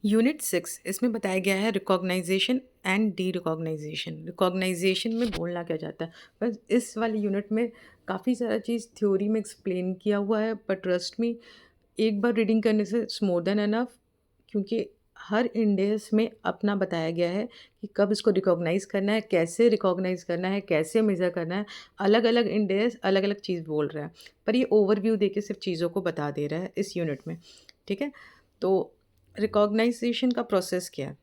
Unit 6 इसमें बताया गया है recognisation and derecognisation. Recognisation में बोलना क्या जाता है, बस इस वाले यूनिट में काफ़ी सारा चीज़ थ्योरी में एक्सप्लेन किया हुआ है, पर ट्रस्ट मी, एक बार रीडिंग करने से इट्स मोर देन एनफ। क्योंकि हर इंडेक्स में अपना बताया गया है कि कब इसको रिकॉग्नाइज़ करना है, कैसे रिकॉग्नाइज़ करना है, कैसे मेज़र करना है। अलग अलग इंडेक्स अलग अलग चीज़ बोल रहा है, पर ये ओवरव्यू देके सिर्फ चीज़ों को बता दे रहा है इस यूनिट में। ठीक है, तो रिकॉग्नाइजेशन का प्रोसेस क्या है,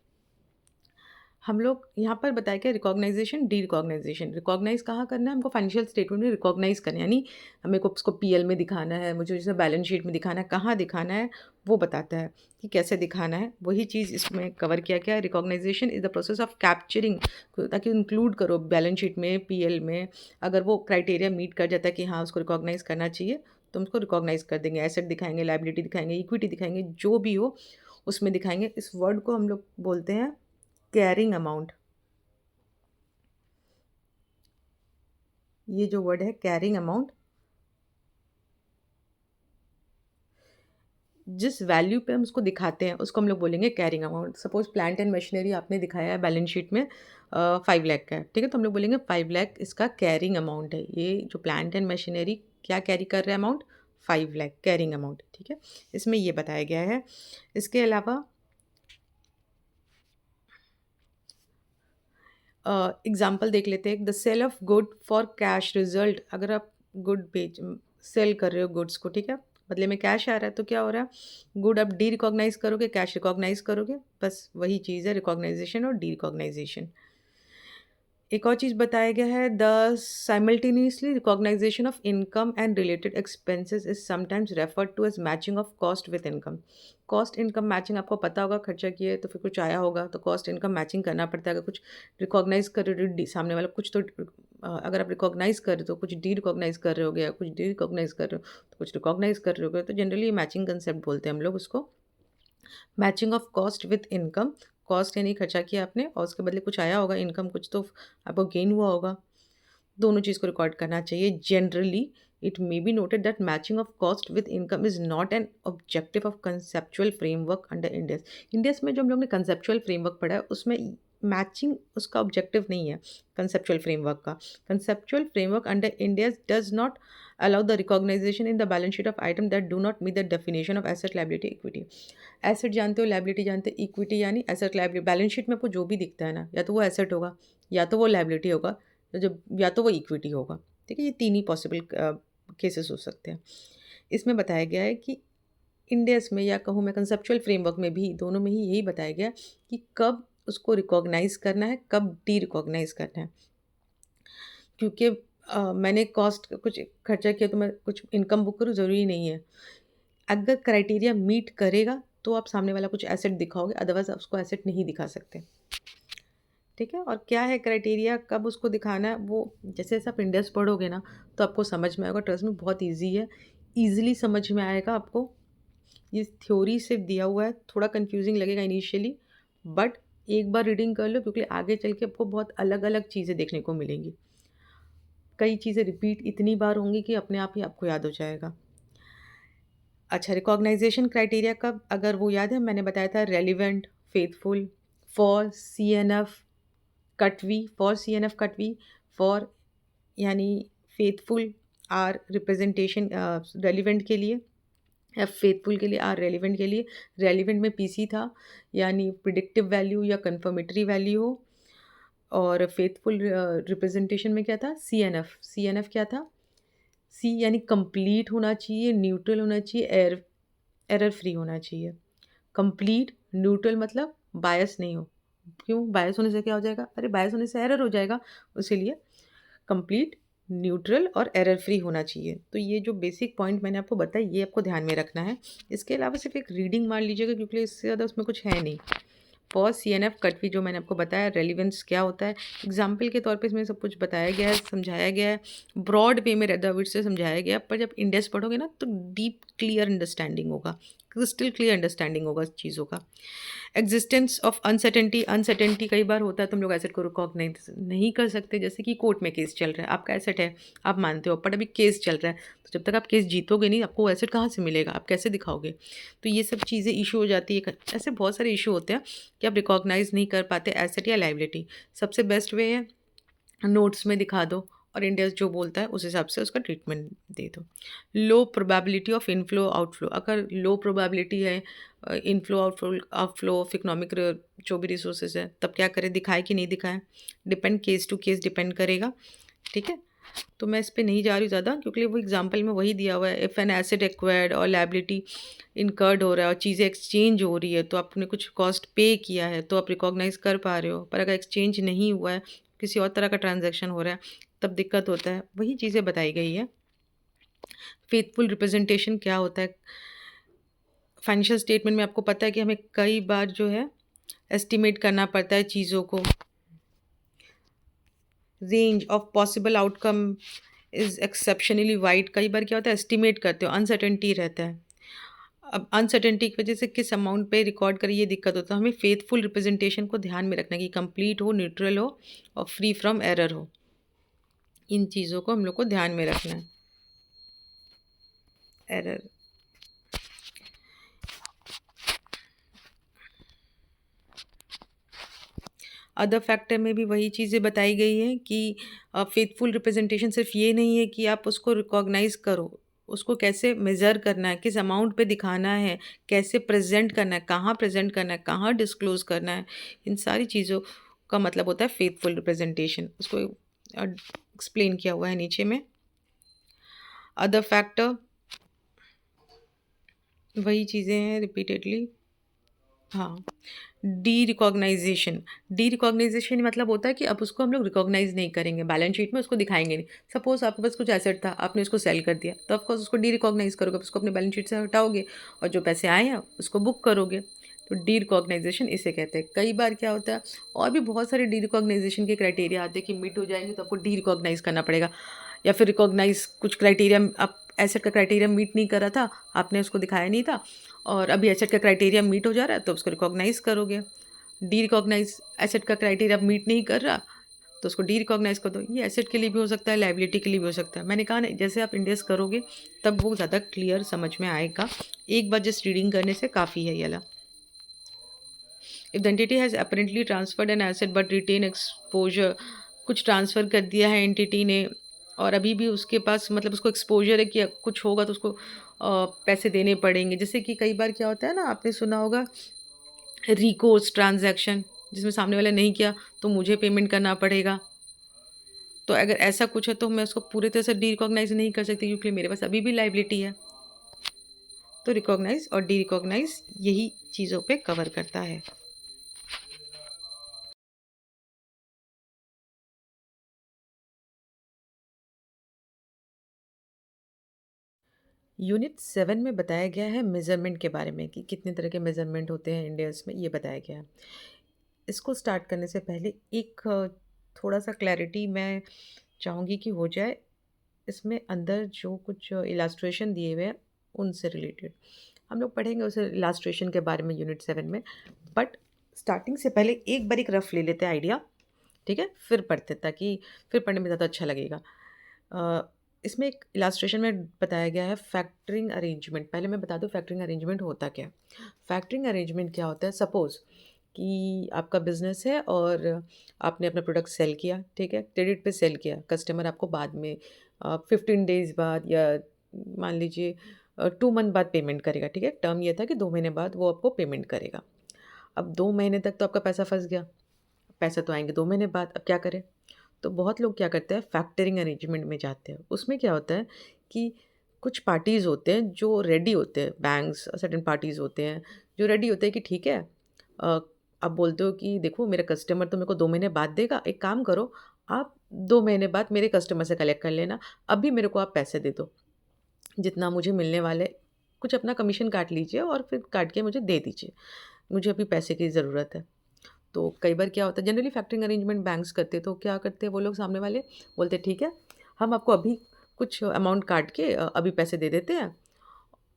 हम लोग यहाँ पर बताया क्या, रिकॉग्नाइजेशन डी रिकॉग्नाइजेशन। रिकॉग्नाइज कहाँ करना है, हमको फाइनेंशियल स्टेटमेंट में रिकॉग्नाइज करना है, यानी हमें को उसको पीएल में दिखाना है, मुझे जैसे बैलेंस शीट में दिखाना है, कहाँ दिखाना है वो बताता है कि कैसे दिखाना है। वही चीज़ इसमें कवर किया गया है। Recognisation is the process of capturing, ताकि इंक्लूड करो बैलेंस शीट में, पीएल में। अगर वो क्राइटेरिया मीट कर जाता है कि हाँ उसको रिकॉग्नाइज करना चाहिए, तो हम उसको रिकॉग्नाइज कर देंगे। एसेट दिखाएंगे, लाइबिलिटी दिखाएंगे, इक्विटी दिखाएंगे, जो भी हो उसमें दिखाएंगे। इस वर्ड को हम लोग बोलते हैं कैरिंग अमाउंट। ये जो वर्ड है कैरिंग अमाउंट, जिस वैल्यू पे हम उसको दिखाते हैं उसको हम लोग बोलेंगे carrying amount. Suppose plant and machinery आपने दिखाया है बैलेंस शीट में 5 लाख का है, ठीक है, तो हम लोग बोलेंगे 5 लाख इसका कैरिंग अमाउंट है। ये जो प्लांट एंड मशीनरी क्या कैरी कर रहा है अमाउंट, 5 लाख कैरिंग अमाउंट। ठीक है, इसमें ये बताया गया है। इसके अलावा एग्जाम्पल देख लेते हैं। The sale of good for cash result, अगर आप गुड बेच सेल कर रहे हो गुड्स को, ठीक है, बदले में कैश आ रहा है, तो क्या हो रहा है, गुड आप डी रिकॉग्नाइज करोगे, कैश रिकॉग्नाइज करोगे। बस वही चीज़ है रिकॉग्नाइजेशन और डी रिकॉग्नाइजेशन। एक और चीज़ बताया गया है, the simultaneously recognisation of income and related expenses is sometimes referred to as matching of cost with income. Cost income matching, आपको पता होगा, खर्चा किए तो फिर कुछ आया होगा तो कॉस्ट इनकम मैचिंग करना पड़ता है। अगर कुछ रिकॉग्नाइज कर रहे हो सामने वाला कुछ, तो अगर आप रिकॉग्नाइज कर रहे हो तो कुछ डी रिकॉग्नाइज कर रहे हो, या कुछ डी रिकॉग्नाइज कर रहे हो तो कुछ रिकॉग्नाइज कर रहे हो, तो जनरली मैचिंग कंसेप्ट बोलते हैं हम लोग उसको। Matching of cost with income, cost यानी खर्चा किया आपने और उसके बदले कुछ आया होगा, इनकम कुछ तो आपको गेन हुआ होगा, दोनों चीज़ को रिकॉर्ड करना चाहिए। Generally it may be noted that matching of cost with income is not an objective of conceptual framework under Ind AS. Ind AS में जो हम लोग ने कंसेप्चुअल फ्रेमवर्क पढ़ा है उसमें मैचिंग उसका ऑब्जेक्टिव नहीं है। कंसेप्चुअल फ्रेमवर्क का, conceptual framework under Ind AS does not allow the recognition in the balance sheet of item that do not meet the definition of asset liability equity। Asset जानते हो, liability जानते हो, equity यानी asset liability. Balance sheet में आपको जो भी दिखता है ना, या तो वो एसेट होगा, या तो वो लाइबिलिटी होगा, या तो वो इक्विटी होगा। ठीक है, ये तीन ही पॉसिबल केसेस हो सकते हैं। इसमें बताया गया है कि इंडेस में, या कहूँ मैं कंसेप्चुअल फ्रेमवर्क में भी, दोनों में ही यही बताया गया कि कब उसको रिकॉग्नाइज करना है, कब डी रिकॉग्नाइज करना है। क्योंकि मैंने कॉस्ट कुछ खर्चा किया तो मैं कुछ इनकम बुक करूँ, ज़रूरी नहीं है। अगर क्राइटेरिया मीट करेगा तो आप सामने वाला कुछ एसेट दिखाओगे, अदरवाइज आप उसको एसेट नहीं दिखा सकते। ठीक है, और क्या है क्राइटेरिया, कब उसको दिखाना है, वो जैसे जैसे आप इंडेक्स पढ़ोगे ना तो आपको समझ में आएगा। ट्रस्ट में बहुत ईजी है, ईजिली समझ में आएगा आपको। ये थ्योरी सिर्फ दिया हुआ है, थोड़ा कंफ्यूजिंग लगेगा इनिशियली, बट एक बार रीडिंग कर लो, क्योंकि आगे चल के आपको बहुत अलग अलग चीज़ें देखने को मिलेंगी। कई चीज़ें रिपीट इतनी बार होंगी कि अपने आप ही आपको याद हो जाएगा। अच्छा, रिकॉग्नाइजेशन क्राइटेरिया कब, अगर वो याद है मैंने बताया था, रेलिवेंट, फेथफुल, फॉर सीएनएफ कटवी, फॉर सीएनएफ कटवी, फॉर यानी फेथफुल, आर रिप्रेजेंटेशन रेलिवेंट के लिए, एफ फेथफुल के लिए, आर रेलिवेंट के लिए। रेलिवेंट में पीसी था, यानी प्रिडिक्टिव वैल्यू या कन्फर्मेटरी वैल्यू हो, और फेथफुल रिप्रेजेंटेशन में क्या था, सीएनएफ। सीएनएफ क्या था, सी यानी कंप्लीट होना चाहिए, न्यूट्रल होना चाहिए, एरर फ्री होना चाहिए। कंप्लीट, न्यूट्रल मतलब बायस नहीं हो। क्यों, बायस होने से क्या हो जाएगा, अरे बायस होने से एरर हो जाएगा, इसीलिए कंप्लीट, न्यूट्रल और एरर फ्री होना चाहिए। तो ये जो बेसिक पॉइंट मैंने आपको बताया, ये आपको ध्यान में रखना है। इसके अलावा सिर्फ एक रीडिंग मार लीजिएगा, क्योंकि इससे ज़्यादा उसमें कुछ है नहीं। फॉर सीएनएफ कटवी जो मैंने आपको बताया, रेलिवेंस क्या होता है, एग्जाम्पल के तौर पे इसमें सब कुछ बताया गया है, समझाया गया है, ब्रॉड वे में रेदाविड से समझाया गया है। पर जब इंडेक्स पढ़ोगे ना तो डीप क्लियर अंडरस्टैंडिंग होगा, क्रिस्टल क्लियर अंडरस्टैंडिंग होगा चीज़ों का। एग्जिस्टेंस ऑफ अनसर्टेनिटी, अनसर्टेनिटी कई बार होता है, तुम लोग एसेट को रिकॉग्नाइज नहीं कर सकते। जैसे कि कोर्ट में केस चल रहा है, आपका एसेट है, आप मानते हो, बट अभी केस चल रहा है, तो जब तक आप केस जीतोगे नहीं, आपको एसेट कहाँ से मिलेगा, आप कैसे दिखाओगे? तो ये सब चीज़ें इशू हो जाती है। ऐसे बहुत सारे इशू होते हैं कि आप रिकॉग्नाइज नहीं कर पाते एसेट या लाइबिलिटी। सबसे बेस्ट वे है नोट्स में दिखा दो, और इंडिया जो बोलता है उस हिसाब से उसका ट्रीटमेंट दे दो। लो प्रोबेबिलिटी ऑफ इनफ्लो आउटफ्लो, अगर लो प्रोबेबिलिटी है इनफ्लो आउटफ्लो ऑफ इकोनॉमिक जो भी रिसोर्सेज है, तब क्या करें, दिखाए कि नहीं दिखाए, depend, case to case depend करेगा। ठीक है, तो मैं इस पे नहीं जा रही हूँ ज़्यादा, क्योंकि वो एग्जांपल में वही दिया हुआ है। इफ़ एन एसेट एक्वायर्ड और लायबिलिटी इनकर्ड हो रहा है और चीज़ें एक्सचेंज हो रही है, तो आपने कुछ कॉस्ट पे किया है तो आप रिकॉग्नाइज कर पा रहे हो। पर अगर एक्सचेंज नहीं हुआ है, किसी और तरह का ट्रांजैक्शन हो रहा है, तब दिक्कत होता है। वही चीज़ें बताई गई है। फेथफुल रिप्रेजेंटेशन क्या होता है? फाइनेंशियल स्टेटमेंट में आपको पता है कि हमें कई बार जो है एस्टिमेट करना पड़ता है चीज़ों को। Range of possible outcome is exceptionally wide. कई बार क्या होता है, एस्टिमेट करते हो, अनसर्टेनिटी रहता है। अब अनसर्टेनिटी की वजह से किस अमाउंट पे रिकॉर्ड करें, ये दिक्कत होता है। हमें फेथफुल रिप्रेजेंटेशन को ध्यान में रखना है कि कंप्लीट हो, न्यूट्रल हो और फ्री फ्रॉम एरर हो। इन चीज़ों को हम लोग को ध्यान में रखना है। एरर, अदर फैक्टर में भी वही चीज़ें बताई गई हैं कि फेथफुल रिप्रेजेंटेशन सिर्फ ये नहीं है कि आप उसको रिकॉग्नाइज करो, उसको कैसे मेज़र करना है, किस अमाउंट पे दिखाना है, कैसे प्रेजेंट करना है, कहाँ प्रेजेंट करना है, कहाँ डिस्क्लोज करना है। इन सारी चीज़ों का मतलब होता है फेथफुल रिप्रेजेंटेशन। उसको एक्सप्लेन किया हुआ है नीचे में। अदर फैक्टर वही चीज़ें हैं रिपीटेडली। हाँ, डी रिकॉग्नाइजेशन मतलब होता है कि अब उसको हम लोग रिकॉग्नाइज नहीं करेंगे, बैलेंस शीट में उसको दिखाएंगे नहीं। सपोज आपके पास कुछ एसेट था, आपने उसको सेल कर दिया, तो ऑफकोर्स उसको डी रिकॉग्नाइज करोगे, उसको अपने बैलेंस शीट से हटाओगे और जो पैसे आए हैं उसको बुक करोगे। तो डी रिकॉग्नाइजेशन इसे कहते हैं। कई बार क्या होता है, और भी बहुत सारे डी रिकॉग्नाइजेशन के क्राइटेरिया आते हैं कि मीट हो जाएंगे तो आपको डी रिकॉग्नाइज करना पड़ेगा, या फिर रिकॉग्नाइज कुछ क्राइटेरिया, आप एसेट का क्राइटेरिया मीट नहीं कर रहा था, आपने उसको दिखाया नहीं था, और अभी एसेट का क्राइटेरिया मीट हो जा रहा है तो उसको रिकॉग्नाइज करोगे। डी रिकॉग्नाइज, एसेट का क्राइटेरिया मीट नहीं कर रहा तो उसको डी रिकॉग्नाइज कर दो। ये एसेट के लिए भी हो सकता है, लाइबिलिटी के लिए भी हो सकता है। मैंने कहा ना, जैसे आप इंडेक्स करोगे तब वो ज़्यादा क्लियर समझ में आएगा। एक बार जस्ट रीडिंग करने से काफ़ी है ये वाला। If the entity has apparently transferred an asset but retain exposure, कुछ ट्रांसफ़र कर दिया है एंटिटी ने और अभी भी उसके पास मतलब उसको एक्सपोजर है कि कुछ होगा तो उसको पैसे देने पड़ेंगे। जैसे कि कई बार क्या होता है ना, आपने सुना होगा रिकोर्स ट्रांजैक्शन, जिसमें सामने वाला नहीं किया तो मुझे पेमेंट करना पड़ेगा। तो अगर ऐसा कुछ है तो मैं उसको पूरी तरह से डी रिकॉग्नाइज नहीं कर सकती, क्योंकि मेरे पास अभी भी लाइबिलिटी है। तो रिकॉग्नाइज और डी रिकॉग्नाइज यही चीज़ों पे कवर करता है। यूनिट 7 में बताया गया है मेज़रमेंट के बारे में कि कितने तरह के मेज़रमेंट होते हैं इंडियंस में, ये बताया गया है। इसको स्टार्ट करने से पहले एक थोड़ा-सा क्लैरिटी मैं चाहूँगी कि हो जाए। इसमें अंदर जो कुछ इलस्ट्रेशन दिए हुए हैं, उनसे रिलेटेड। हम लोग पढ़ेंगे उस इलस्ट्रेशन के बारे में यूनिट 7 में। बट स्टार्टिंग से पहले एक बार एक रफ़ ले लेते हैं आइडिया, ठीक है? फिर पढ़ते हैं, ताकि फिर पढ़ने में ज़्यादा अच्छा लगेगा। अ, इसमें एक इलस्ट्रेशन में बताया गया है फैक्टरिंग अरेंजमेंट। पहले मैं बता दूँ फैक्टरिंग अरेंजमेंट होता क्या है। फैक्टरिंग अरेंजमेंट क्या होता है, सपोज़ कि आपका बिज़नेस है और आपने अपना प्रोडक्ट सेल किया, ठीक है? क्रेडिट पे सेल किया, कस्टमर आपको बाद में 15 डेज़ बाद या मान लीजिए 2 मंथ बाद पेमेंट करेगा, ठीक है? टर्म ये था कि 2 महीने बाद वो आपको पेमेंट करेगा। अब 2 महीने तक तो आपका पैसा फँस गया, पैसा तो आएँगे 2 महीने बाद, अब क्या करें? तो बहुत लोग क्या करते हैं, फैक्टरिंग अरेंजमेंट में जाते हैं। उसमें क्या होता है कि कुछ पार्टीज़ होते हैं जो रेडी होते हैं, बैंक्स सर्टेन पार्टीज़ होते हैं जो रेडी होते हैं कि ठीक है, अ, आप बोलते हो कि देखो मेरा कस्टमर तो मेरे को 2 महीने बाद देगा, एक काम करो आप 2 महीने बाद मेरे कस्टमर से कलेक्ट कर लेना, अभी मेरे को आप पैसे दे दो, जितना मुझे मिलने वाले, कुछ अपना कमीशन काट लीजिए और फिर काट के मुझे दे दीजिए, मुझे अभी पैसे की ज़रूरत है। तो कई बार क्या होता है, जनरली फैक्टरिंग अरेंजमेंट बैंक्स करते हैं, तो क्या करते हैं वो लोग, सामने वाले बोलते हैं ठीक है, हम आपको अभी कुछ अमाउंट काट के अभी पैसे दे देते हैं,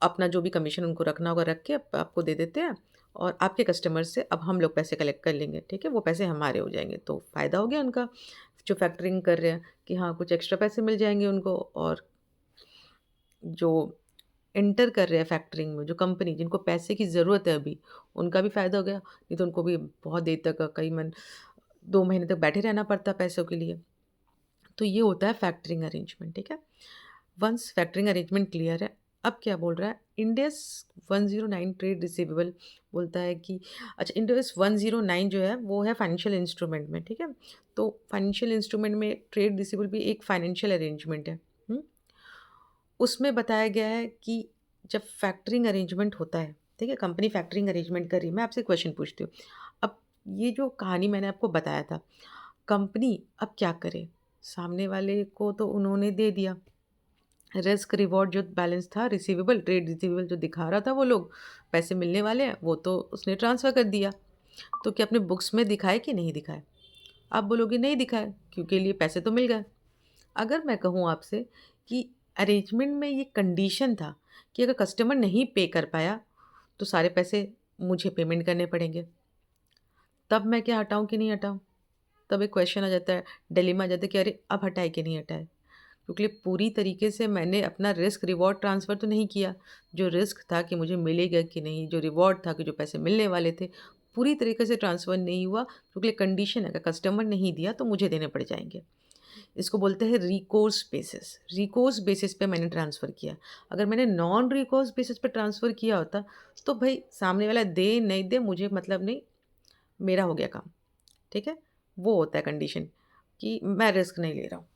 अपना जो भी कमीशन उनको रखना होगा रख के आपको दे देते हैं, और आपके कस्टमर से अब हम लोग पैसे कलेक्ट कर लेंगे, ठीक है? वो पैसे हमारे हो जाएँगे, तो फ़ायदा हो गया उनका, जो फैक्टरिंग कर रहे हैं कि हाँ, कुछ एक्स्ट्रा पैसे मिल जाएँगे उनको, और जो एंटर कर रहे हैं फैक्टरिंग में, जो कंपनी जिनको पैसे की ज़रूरत है अभी, उनका भी फ़ायदा हो गया, नहीं तो उनको भी बहुत देर तक करीबन 2 महीने तक बैठे रहना पड़ता पैसों के लिए। तो ये होता है फैक्टरिंग अरेंजमेंट, ठीक है? वंस फैक्टरिंग अरेंजमेंट क्लियर है, अब क्या बोल रहा है, इंड एस 109 ट्रेड रिसीवेबल बोलता है कि अच्छा, इंड एस 109 जो है वो है फाइनेंशियल इंस्ट्रूमेंट में, ठीक है? तो फाइनेंशियल इंस्ट्रूमेंट में ट्रेड रिसीवेबल भी एक फाइनेंशियल अरेंजमेंट है। हुँ? उसमें बताया गया है कि जब फैक्टरिंग अरेंजमेंट होता है, ठीक है? कंपनी फैक्टरिंग अरेंजमेंट कर रही है। मैं आपसे क्वेश्चन पूछती हूँ। अब ये जो कहानी मैंने आपको बताया था, कंपनी अब क्या करे? सामने वाले को तो उन्होंने दे दिया। रिस्क रिवॉर्ड जो बैलेंस था, रिसीवेबल, ट्रेड रिसीवेबल जो दिखा रहा था वो लोग, पैसे मिलने वाले हैं, वो तो उसने ट्रांसफ़र कर दिया। तो क्या अपने बुक्स में दिखाए कि नहीं दिखाए? आप बोलोगे नहीं दिखाए, क्योंकि लिए पैसे तो मिल गए। अगर मैं कहूँ आपसे कि अरेंजमेंट में ये कंडीशन था कि अगर कस्टमर नहीं पे कर पाया, तो सारे पैसे मुझे पेमेंट करने पड़ेंगे। तब मैं क्या हटाऊँ कि नहीं हटाऊँ? तब एक क्वेश्चन आ जाता है, डिलेमा आ जाता है कि अरे! अब हटाए कि नहीं हटाए? क्योंकि पूरी तरीके से मैंने अपना रिस्क रिवॉर्ड ट्रांसफ़र तो नहीं किया। जो रिस्क था कि मुझे मिलेगा कि नहीं, जो रिवॉर्ड था कि जो पैसे मिलने वाले थे, पूरी तरीके से ट्रांसफ़र नहीं हुआ, क्योंकि कंडीशन है अगर कस्टमर नहीं दिया तो मुझे देने पड़ जाएँगे। इसको बोलते हैं रिकोर्स बेसिस। रिकोर्स बेसिस पे मैंने ट्रांसफ़र किया। अगर मैंने नॉन रिकोर्स बेसिस पे ट्रांसफ़र किया होता, तो भई सामने वाला दे, नहीं दे मुझे मतलब नहीं, मेरा हो गया काम, ठीक है? वो होता है कंडीशन कि मैं रिस्क नहीं ले रहा हूँ।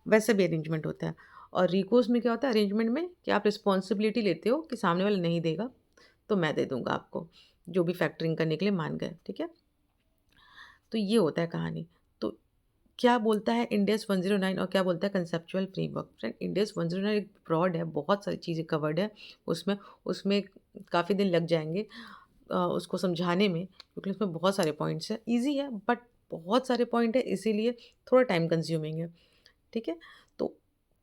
वैसे भी अरेंजमेंट होता है। और रिकोर्स में क्या होता है अरेंजमेंट में कि आप रिस्पॉन्सिबिलिटी लेते हो कि सामने वाला नहीं देगा, तो मैं दे दूँगा आपको, जो भी फैक्टरिंग करने के लिए मान गए, ठीक है? तो ये होता है कहानी। तो क्या बोलता है इंड एस 109 और क्या बोलता है conceptual framework? Friend, end S 109 एक ब्रॉड है, बहुत सारी चीज़ें कवर्ड है उसमें। उसमें काफ़ी दिन लग जाएँगे उसको समझाने में, क्योंकि उसमें बहुत सारे पॉइंट्स हैं। ईज़ी है बट बहुत सारे पॉइंट है, इसीलिए थोड़ा टाइम कंज्यूमिंग है, ठीक है? तो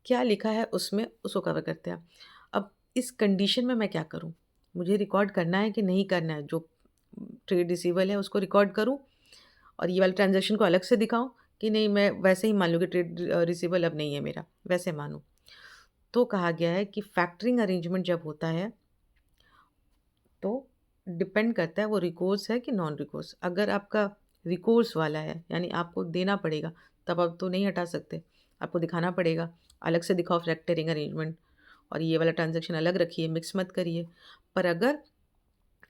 क्या लिखा है उसमें, उसको कवर करते हैं। अब इस कंडीशन में मैं क्या करूँ? मुझे रिकॉर्ड करना है कि नहीं करना है? जो ट्रेड रिसीवेबल है उसको रिकॉर्ड करूँ और ये वाले ट्रांज़ैक्शन को अलग से दिखाऊँ, कि नहीं मैं वैसे ही मान लूँ कि ट्रेड रिसीवेबल अब नहीं है मेरा, वैसे मानूँ? तो कहा गया है कि फैक्टरिंग अरेंजमेंट जब होता है, तो डिपेंड करता है वो रिकोर्स है कि नॉन रिकोर्स। अगर आपका रिकोर्स वाला है, यानी आपको देना पड़ेगा, तब आप तो नहीं हटा सकते। आपको दिखाना पड़ेगा, अलग से दिखाओ फैक्टरिंग अरेंजमेंट, और ये वाला ट्रांज़ैक्शन अलग रखिए, मिक्स मत करिए। पर अगर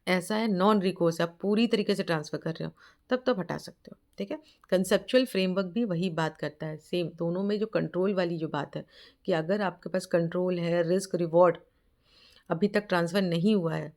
ऐसा है नॉन रिकोर्स, आप पूरी तरीके से ट्रांसफ़र कर रहे हो, तब तो आप हटा सकते हो, ठीक है? कंसेप्चुअल फ्रेमवर्क भी वही बात करता है, सेम दोनों में जो कंट्रोल वाली जो बात है, कि अगर आपके पास कंट्रोल है, रिस्क रिवॉर्ड अभी तक ट्रांसफ़र नहीं हुआ है,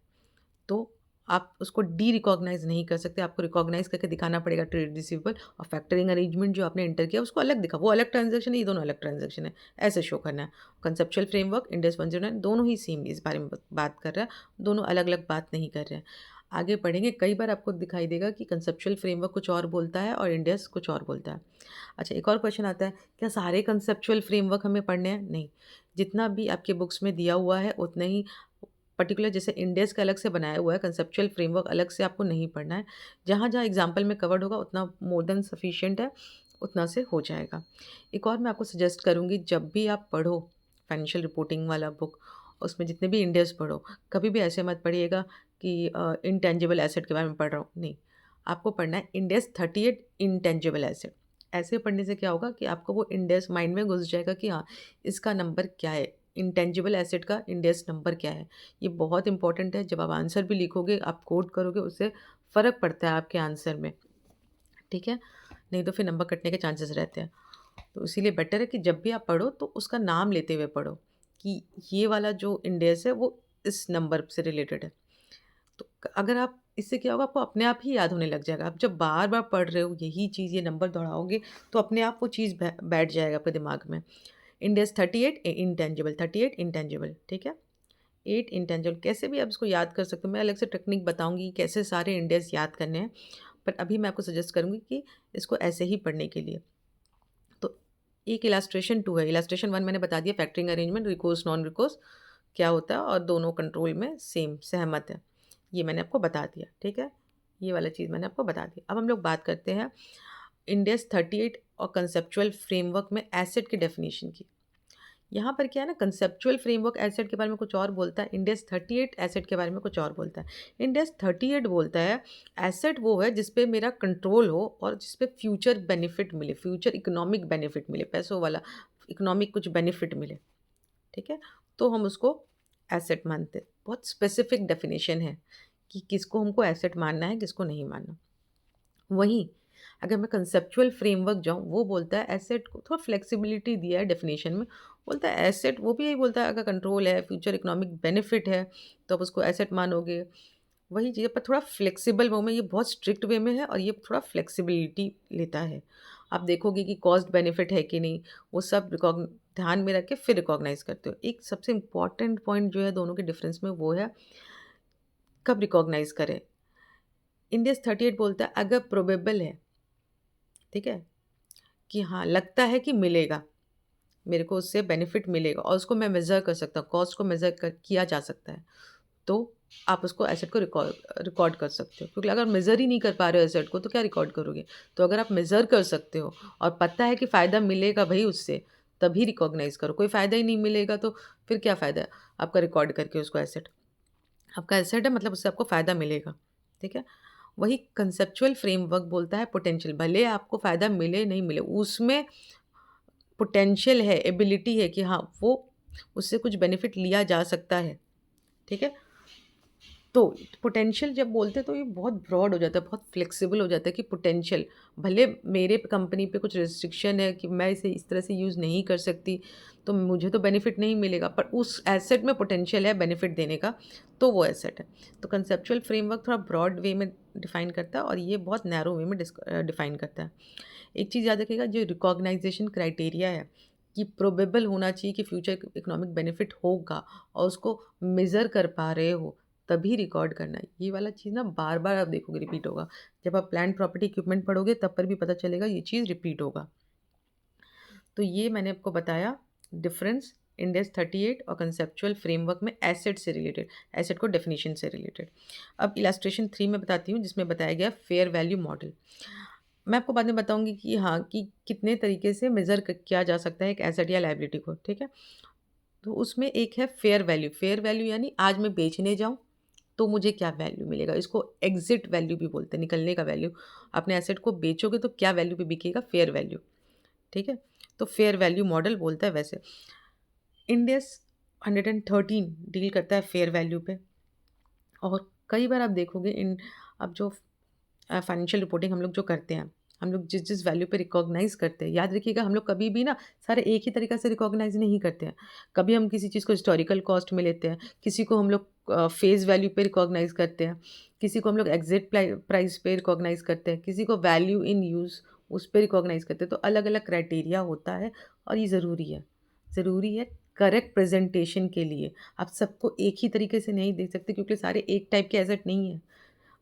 तो आप उसको डी-रिकॉग्नाइज़ नहीं कर सकते, आपको रिकॉग्नाइज़ करके दिखाना पड़ेगा ट्रेड रिसीवेबल, और फैक्टरिंग अरेंजमेंट जो आपने एंटर किया उसको अलग दिखा, वो अलग ट्रांज़ैक्शन है, ये दोनों अलग ट्रांज़ैक्शन है, ऐसे शो करना है। कंसेप्चुअल फ्रेमवर्क, इंड एस 109 दोनों ही सेम इस बारे में बात कर रहा है, दोनों अलग-अलग बात नहीं कर रहे हैं। आगे पढ़ेंगे, कई बार आपको दिखाई देगा कि कंसेप्चुअल फ्रेमवर्क कुछ और बोलता है और इंड एस कुछ और बोलता है। अच्छा, एक और क्वेश्चन आता है, क्या सारे कंसेप्चुअल फ्रेमवर्क हमें पढ़ने हैं? नहीं, जितना भी आपके बुक्स में दिया हुआ है उतना ही पर्टिकुलर, जैसे इंडेक्स का अलग से बनाया हुआ है, कंसेप्चुअल फ्रेमवर्क अलग से आपको नहीं पढ़ना है। जहाँ-जहाँ एग्ज़ाम्पल में कवर्ड होगा उतना मोर देन सफिशिएंट है, उतना से हो जाएगा। एक और मैं आपको सजेस्ट करूँगी, जब भी आप पढ़ो फाइनेंशियल रिपोर्टिंग वाला बुक, उसमें जितने भी इंडेक्स पढ़ो, कभी भी ऐसे मत पढ़िएगा कि इनटैंजिबल एसेट के बारे में पढ़ रहा हूँ, नहीं। आपको पढ़ना है इंडेक्स 38 इनटैंजिबल एसेट। ऐसे पढ़ने से क्या होगा कि आपको वो इंडेक्स माइंड में घुस जाएगा कि हाँ, इसका नंबर क्या है? इंटैंजिबल एसेट का इंडेक्स नंबर क्या है? ये बहुत इंपॉर्टेंट है, जब आप आंसर भी लिखोगे, आप कोड करोगे, उससे फ़र्क पड़ता है आपके आंसर में, ठीक है? नहीं तो फिर नंबर कटने के चांसेस रहते हैं। तो इसीलिए बेटर है कि जब भी आप पढ़ो तो उसका नाम लेते हुए पढ़ो, कि ये वाला जो इंडेक्स है वो इस नंबर से रिलेटेड है। तो अगर आप, इससे क्या होगा, आपको अपने आप ही याद होने लग जाएगा। आप जब बार-बार पढ़ रहे हो यही चीज़, ये नंबर दोहराओगे, तो अपने आप वो चीज़ बैठ जाएगा आपके दिमाग में। इंडेक्स 38 इंटेंजिबल, 38 इंटेंजिबल, ठीक है? 8 इंटेंजिबल, कैसे भी आप इसको याद कर सकते हो। मैं अलग से टेक्निक बताऊँगी कैसे सारे इंडेक्स याद करने हैं, बट अभी मैं आपको सजेस्ट करूँगी कि इसको ऐसे ही पढ़ने के लिए। तो एक इलस्ट्रेशन 2 है, इलस्ट्रेशन 1 मैंने बता दिया, factoring arrangement, recourse, non recourse, क्या होता है और दोनों कंट्रोल में सेम सहमत है। ये मैंने आपको बता दिया, ठीक है? ये वाला चीज़ मैंने आपको बता दी। अब हम लोग बात करते हैं इंडेस 38 और कंसेप्चुअल फ्रेमवर्क में एसेट की डेफिनेशन की। यहाँ पर क्या है ना, कंसेप्चुअल फ्रेमवर्क एसेट के बारे में कुछ और बोलता है, इंडेस 38 एसेट के बारे में कुछ और बोलता है। इंडेस 38 बोलता है एसेट वो है जिस पे मेरा कंट्रोल हो और जिस पे फ्यूचर बेनिफिट मिले, फ्यूचर इकोनॉमिक बेनिफिट मिले, पैसों वाला इकोनॉमिक कुछ बेनिफिट मिले, ठीक है? तो हम उसको एसेट मानते हैं। बहुत स्पेसिफिक डेफिनेशन है कि किसको हमको एसेट मानना है, किसको नहीं मानना। वहीं अगर मैं कंसेप्चुअल फ्रेमवर्क जाऊँ, वो बोलता है एसेट को थोड़ा फ्लेक्सिबिलिटी दिया है डेफिनेशन में। बोलता है एसेट वो भी यही बोलता है, अगर कंट्रोल है, फ्यूचर इकोनॉमिक बेनिफिट है, तो आप उसको एसेट मानोगे। वही चीज़ है, पर थोड़ा फ्लेक्सिबल वे में, ये बहुत स्ट्रिक्ट वे में है और ये थोड़ा फ्लेक्सिबिलिटी लेता है। आप देखोगे कि कॉस्ट बेनिफिट है कि नहीं, वो सब ध्यान में रख के फिर रिकॉग्नाइज़ करते हो। एक सबसे इम्पोर्टेंट पॉइंट जो है दोनों के डिफरेंस में, वो है कब रिकॉग्नाइज़ करें। इंडेस 38 बोलता है अगर प्रोबेबल है, ठीक है? कि हाँ, लगता है कि मिलेगा, मेरे को उससे बेनिफिट मिलेगा और उसको मैं मेज़र कर सकता हूँ, कॉस्ट को मेज़र कर किया जा सकता है, तो आप उसको एसेट को रिकॉर्ड रिकॉर्ड कर सकते हो। क्योंकि अगर मेज़र ही नहीं कर पा रहे हो एसेट को, तो क्या रिकॉर्ड करोगे? तो अगर आप मेज़र कर सकते हो और पता है कि फ़ायदा मिलेगा भई उससे, तभी रिकॉग्नाइज़ करो। कोई फ़ायदा ही नहीं मिलेगा तो फिर क्या फ़ायदा है आपका रिकॉर्ड करके उसको एसेट? आपका एसेट है मतलब उससे आपको फ़ायदा मिलेगा, ठीक है? वही कंसेप्चुअल फ्रेमवर्क बोलता है पोटेंशियल, भले आपको फ़ायदा मिले नहीं मिले, उसमें पोटेंशियल है, एबिलिटी है कि हाँ, वो उससे कुछ बेनिफिट लिया जा सकता है, ठीक है? तो पोटेंशियल जब बोलते हैं तो ये बहुत ब्रॉड हो जाता है, बहुत फ्लेक्सिबल हो जाता है कि पोटेंशियल, भले मेरे कंपनी पे कुछ रिस्ट्रिक्शन है कि मैं इसे इस तरह से यूज़ नहीं कर सकती, तो मुझे तो बेनिफिट नहीं मिलेगा, पर उस एसेट में पोटेंशियल है बेनिफिट देने का, तो वो एसेट है। तो कंसेप्चुअल फ्रेमवर्क थोड़ा ब्रॉड वे में डिफ़ाइन करता है और ये बहुत नैरो वे में डिफ़ाइन करता है। एक चीज़ याद रखिएगा, जो रिकॉग्नाइजेशन क्राइटेरिया है कि प्रोबेबल होना चाहिए कि फ्यूचर इकोनॉमिक बेनिफिट होगा और उसको मेज़र कर पा रहे हो, तभी रिकॉर्ड करना है। ये वाला चीज़ ना बार-बार आप देखोगे रिपीट होगा। जब आप प्लांट प्रॉपर्टी इक्विपमेंट पढ़ोगे तब पर भी पता चलेगा ये चीज़ रिपीट होगा। तो ये मैंने आपको बताया डिफरेंस इंडेस 38 और कंसेप्चुअल फ्रेमवर्क में एसेट से रिलेटेड, एसेट को डेफिनिशन से रिलेटेड। अब इलस्ट्रेशन 3 में बताती हूँ जिसमें बताया गया फेयर वैल्यू मॉडल। मैं आपको बाद में बताऊँगी कि हाँ, कि कितने तरीके से मेज़र क किया जा सकता है एक एसेट या लायबिलिटी को, ठीक है? तो उसमें एक है फेयर वैल्यू यानी आज मैं बेचने जाऊँ, तो मुझे क्या वैल्यू मिलेगा? इसको एग्ज़िट वैल्यू भी बोलते हैं, निकलने का वैल्यू। अपने एसेट को बेचोगे तो क्या वैल्यू पे बिकेगा? फेयर वैल्यू, ठीक है? तो फेयर वैल्यू मॉडल बोलता है वैसे। इंड एस 113 डील करता है फेयर वैल्यू पे। और कई बार आप देखोगे इन, अब जो फाइनेंशियल रिपोर्टिंग हम लोग जो करते हैं, हम लोग जिस जिस वैल्यू पे रिकॉग्नाइज़ करते हैं, याद रखिएगा हम लोग कभी भी ना सारे एक ही तरीक़ा से रिकॉग्नाइज़ नहीं करते हैं। कभी हम किसी चीज़ को हिस्टोरिकल कॉस्ट में लेते हैं, किसी को हम लोग फेस वैल्यू पे रिकॉग्नाइज़ करते हैं, किसी को हम लोग एग्ज़िट प्राइस पे रिकॉग्नाइज़ करते हैं, किसी को वैल्यू इन यूज़ उस पे रिकॉग्नाइज़ करते हैं। तो अलग-अलग क्राइटेरिया होता है और ये ज़रूरी है करेक्ट प्रेज़ेंटेशन के लिए। आप सबको एक ही तरीके से नहीं दे सकते क्योंकि सारे एक टाइप के एसेट नहीं हैं।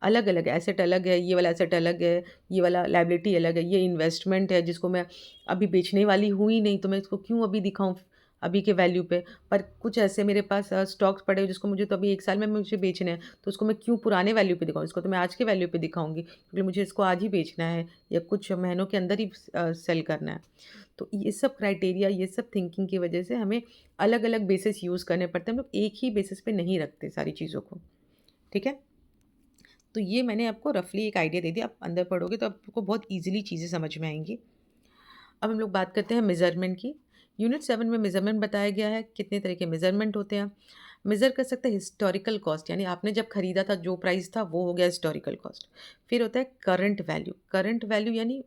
अलग-अलग एसेट अलग है, ये वाला एसेट अलग है, ये वाला लायबिलिटी अलग है, ये इन्वेस्टमेंट है जिसको मैं अभी बेचने वाली हूँ ही नहीं, तो मैं इसको क्यों अभी दिखाऊँ अभी के वैल्यू पे। पर कुछ ऐसे मेरे पास स्टॉक्स पड़े हुए जिसको मुझे तो अभी 1 साल में मुझे बेचने हैं, तो उसको मैं क्यों पुराने वैल्यू पे दिखाऊँ, इसको तो मैं आज के वैल्यू पे दिखाऊँगी क्योंकि मुझे इसको आज ही बेचना है या कुछ महीनों के अंदर ही सेल करना है। तो ये सब क्राइटेरिया, ये सब थिंकिंग की वजह से हमें अलग-अलग बेसिस यूज़ करने पड़ते हैं। हम लोग एक ही बेसिस पे नहीं रखते सारी चीज़ों को, ठीक है? तो ये मैंने आपको रफ़ली एक आइडिया दे दिया, आप अंदर पढ़ोगे तो आपको बहुत ईज़िली चीज़ें समझ में आएँगी। अब हम लोग बात करते हैं मेज़रमेंट की। यूनिट 7 में मेज़रमेंट बताया गया है, कितने तरह के मेज़रमेंट होते हैं। मेज़र कर सकते हैं हिस्टोरिकल कॉस्ट, यानी आपने जब खरीदा था जो प्राइस था वो हो गया हिस्टोरिकल कॉस्ट। फिर होता है करंट वैल्यू यानी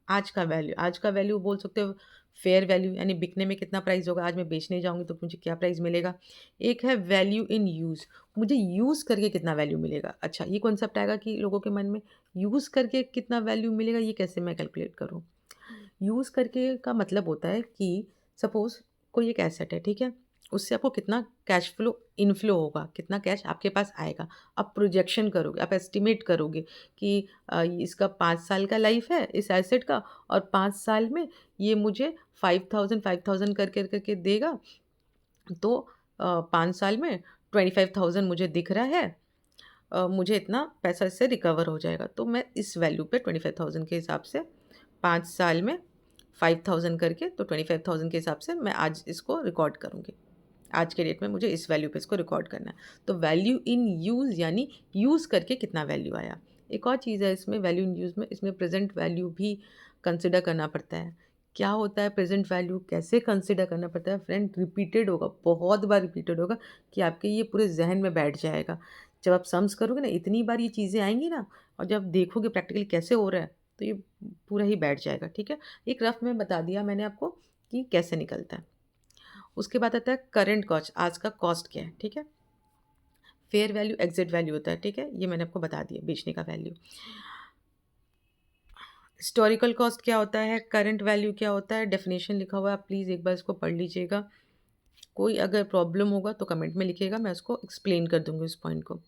आज का वैल्यू बोल सकते हो। फेयर वैल्यू यानी बिकने में कितना प्राइस होगा, आज मैं बेचने जाऊँगी तो मुझे क्या प्राइस मिलेगा। एक है वैल्यू इन यूज़, मुझे यूज़ करके कितना वैल्यू मिलेगा। अच्छा, ये कॉन्सेप्ट आएगा कि लोगों के मन में, यूज़ करके कितना वैल्यू मिलेगा, ये कैसे मैं कैलकुलेट करूँ। यूज़ करके का मतलब होता है कि सपोज़ कोई एक एसेट है, ठीक है? उससे आपको कितना कैश फ्लो इनफ्लो होगा, कितना कैश आपके पास आएगा। आप प्रोजेक्शन करोगे, आप एस्टिमेट करोगे कि इसका 5 साल का लाइफ़ है इस एसेट का और 5 साल में ये मुझे 5,000 5,000 कर के देगा। तो 5 साल में 25,000 मुझे दिख रहा है, मुझे इतना पैसा इससे रिकवर हो जाएगा। तो मैं इस वैल्यू पे 25,000 के हिसाब से 5 साल में 5,000 करके, तो 25,000 के हिसाब से मैं आज इसको रिकॉर्ड करूँगी। आज के डेट में मुझे इस वैल्यू पे इसको रिकॉर्ड करना है। तो वैल्यू इन यूज़ यानी यूज़ करके कितना वैल्यू आया। एक और चीज़ है इसमें वैल्यू इन यूज़ में, इसमें प्रेज़ेंट वैल्यू भी कंसिडर करना पड़ता है। क्या होता है प्रेज़ेंट वैल्यू, कैसे कंसिडर करना पड़ता है फ्रेंड? रिपीटेड होगा, बहुत बार रिपीटेड होगा कि आपके ये पूरे ज़हन में बैठ जाएगा। जब आप सम्स करोगे ना, इतनी बार ये चीज़ें आएँगी ना, और जब देखोगे प्रैक्टिकली कैसे हो रहा है, तो ये पूरा ही बैठ जाएगा, ठीक है? एक रफ में बता दिया मैंने आपको कि कैसे निकलता है। उसके बाद आता है करंट कॉस्ट, आज का कॉस्ट क्या है, ठीक है? फेयर वैल्यू, एग्ज़िट वैल्यू होता है, ठीक है? ये मैंने आपको बता दिया, बेचने का वैल्यू। हिस्टोरिकल कॉस्ट क्या होता है, करंट वैल्यू क्या होता है, डेफिनेशन लिखा हुआ है, आप प्लीज़ एक बार इसको पढ़ लीजिएगा। कोई अगर प्रॉब्लम होगा तो कमेंट में लिखिएगा, मैं उसको एक्सप्लेन कर दूँगी उस पॉइंट को।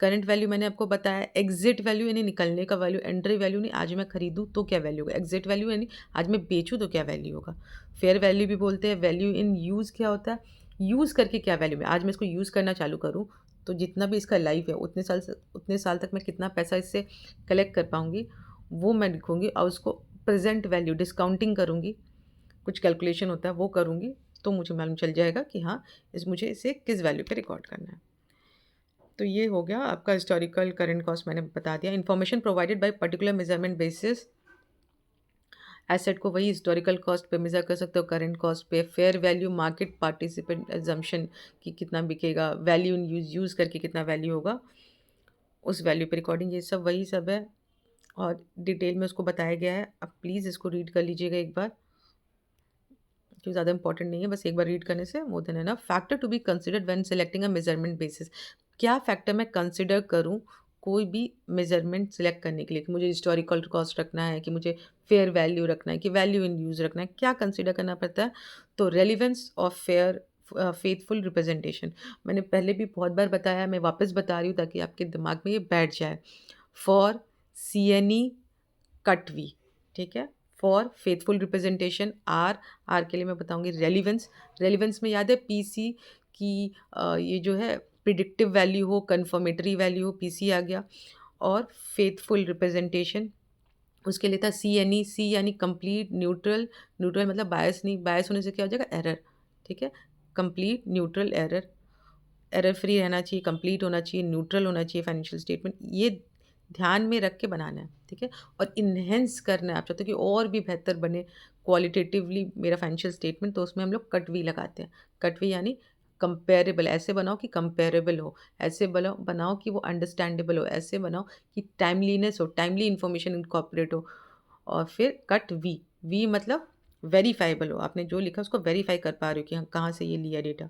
करंट वैल्यू मैंने आपको बताया, एग्ज़िट वैल्यू यानी निकलने का वैल्यू, एंट्री वैल्यू नहीं आज मैं खरीदूँ तो क्या वैल्यू होगा, एग्ज़िट वैल्यू यानी आज मैं बेचूँ तो क्या वैल्यू होगा। फेयर वैल्यू भी बोलते हैं, वैल्यू इन यूज़ क्या होता है, यूज़ करके क्या वैल्यू में, आज मैं इसको यूज़ करना चालू करूँ, तो जितना भी इसका लाइफ़ है उतने साल तक मैं कितना पैसा इससे कलेक्ट कर पाऊँगी, वो मैं लिखूँगी और उसको प्रेज़ेंट वैल्यू डिस्काउंटिंग करूँगी, कुछ कैलकुलेशन होता है वो करूँगी, तो मुझे मालूम चल जाएगा कि हाँ, मुझे इसे किस वैल्यू पे रिकॉर्ड करना है। तो ये हो गया आपका हिस्टोरिकल करंट कॉस्ट, मैंने बता दिया। Information provided by particular measurement basis, asset को वही हिस्टोरिकल कॉस्ट पे मेज़र कर सकते हो, करंट कॉस्ट पे। Fair value market participant assumption कि कितना बिकेगा, वैल्यू इन यूज़ करके कितना वैल्यू होगा, उस वैल्यू पे रिकॉर्डिंग, ये सब वही सब है और डिटेल में उसको बताया गया है। अब प्लीज़ इसको रीड कर लीजिएगा एक बार, जो ज़्यादा इंपॉर्टेंट नहीं है, बस एक बार रीड करने से more than enough. Factor to be considered when selecting a measurement basis, क्या फैक्टर मैं कंसिडर करूँ कोई भी मेजरमेंट सेलेक्ट करने के लिए, कि मुझे हिस्टोरिकल कॉस्ट रखना है, कि मुझे फेयर वैल्यू रखना है, कि वैल्यू इन यूज़ रखना है, क्या कंसिडर करना पड़ता है? तो relevance of fair faithful representation, मैंने पहले भी बहुत बार बताया, मैं वापस बता रही हूँ ताकि आपके दिमाग में ये बैठ जाए। फॉर CNE कट वी, ठीक है? फॉर फेथफुल रिप्रेजेंटेशन, आर के लिए मैं बताऊँगी रेलिवेंस, रेलिवेंस में याद है PC की ये जो है प्रिडिक्टिव वैल्यू हो, कन्फर्मेटरी वैल्यू हो, PC आ गया। और फेथफुल रिप्रेजेंटेशन उसके लिए था CNE, सी यानी कंप्लीट न्यूट्रल, न्यूट्रल मतलब बायस नहीं, बायस होने से क्या हो जाएगा एरर, ठीक है? Complete neutral error, error free रहना चाहिए, कंप्लीट होना चाहिए, न्यूट्रल होना चाहिए फाइनेंशियल स्टेटमेंट, ये ध्यान में रख के बनाना है, ठीक है? और इन्हेंस करना है, आप चाहते हो कि और भी बेहतर बने क्वालिटेटिवली मेरा फाइनेंशियल स्टेटमेंट, तो उसमें हम लोग कटवी लगाते हैं। कटवी यानी कंपेरेबल, ऐसे बनाओ कि कंपेरेबल हो, ऐसे बनाओ बनाओ कि वो अंडरस्टैंडेबल हो, ऐसे बनाओ कि टाइमलीनेस हो, टाइमली इन्फॉर्मेशन इनकॉर्पोरेट हो। और फिर कट वी, वी मतलब वेरीफाइबल हो, आपने जो लिखा उसको वेरीफाई कर पा रहे हो कि हाँ कहाँ से ये लिया डेटा।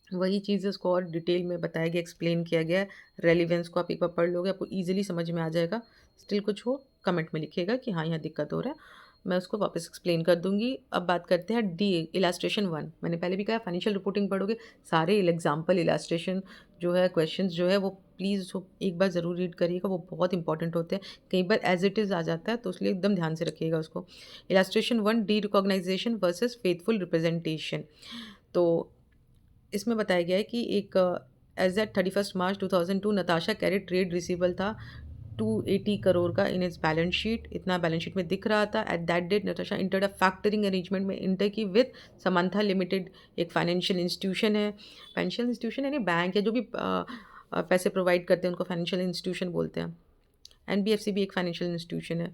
वही चीज़ उसको और डिटेल में बताया गया, एक्सप्लेन किया गया है। रेलेवेंस को आप एक बार पढ़ लोगे, आपको ईज़िली समझ में आ जाएगा। स्टिल कुछ हो, कमेंट में लिखिएगा कि हाँ, यहाँ दिक्कत हो रहा है। मैं उसको वापस एक्सप्लेन कर दूँगी। अब बात करते हैं डी, इलस्ट्रेशन 1। मैंने पहले भी कहा फाइनेंशियल रिपोर्टिंग पढ़ोगे, सारे एग्ज़ाम्पल, इलस्ट्रेशन जो है, क्वेश्चंस जो है, वो प्लीज़ उसको एक बार ज़रूर रीड करिएगा, वो बहुत इंपॉर्टेंट होते हैं। कई बार एज़ इट इज़ आ जाता है, तो इसलिए एकदम ध्यान से रखिएगा उसको। Illustration 1, derecognisation versus faithful representation. तो इसमें बताया गया है कि एक as at 31 March 2002 Natasha carried trade receivable था 280 करोड़ का इन इट्स बैलेंस शीट, इतना बैलेंस शीट में दिख रहा था। At that date Natasha entered a factoring arrangement में इंटर की विद समंथा लिमिटेड, एक फाइनेंशियल इंस्टीट्यूशन है। फाइनेंशियल इंस्टीट्यूशन यानी बैंक है, जो भी पैसे प्रोवाइड करते हैं उनको फाइनेंशियल इंस्टीट्यूशन बोलते हैं। NBFC भी एक फाइनेंशियल इंस्टीट्यूशन है,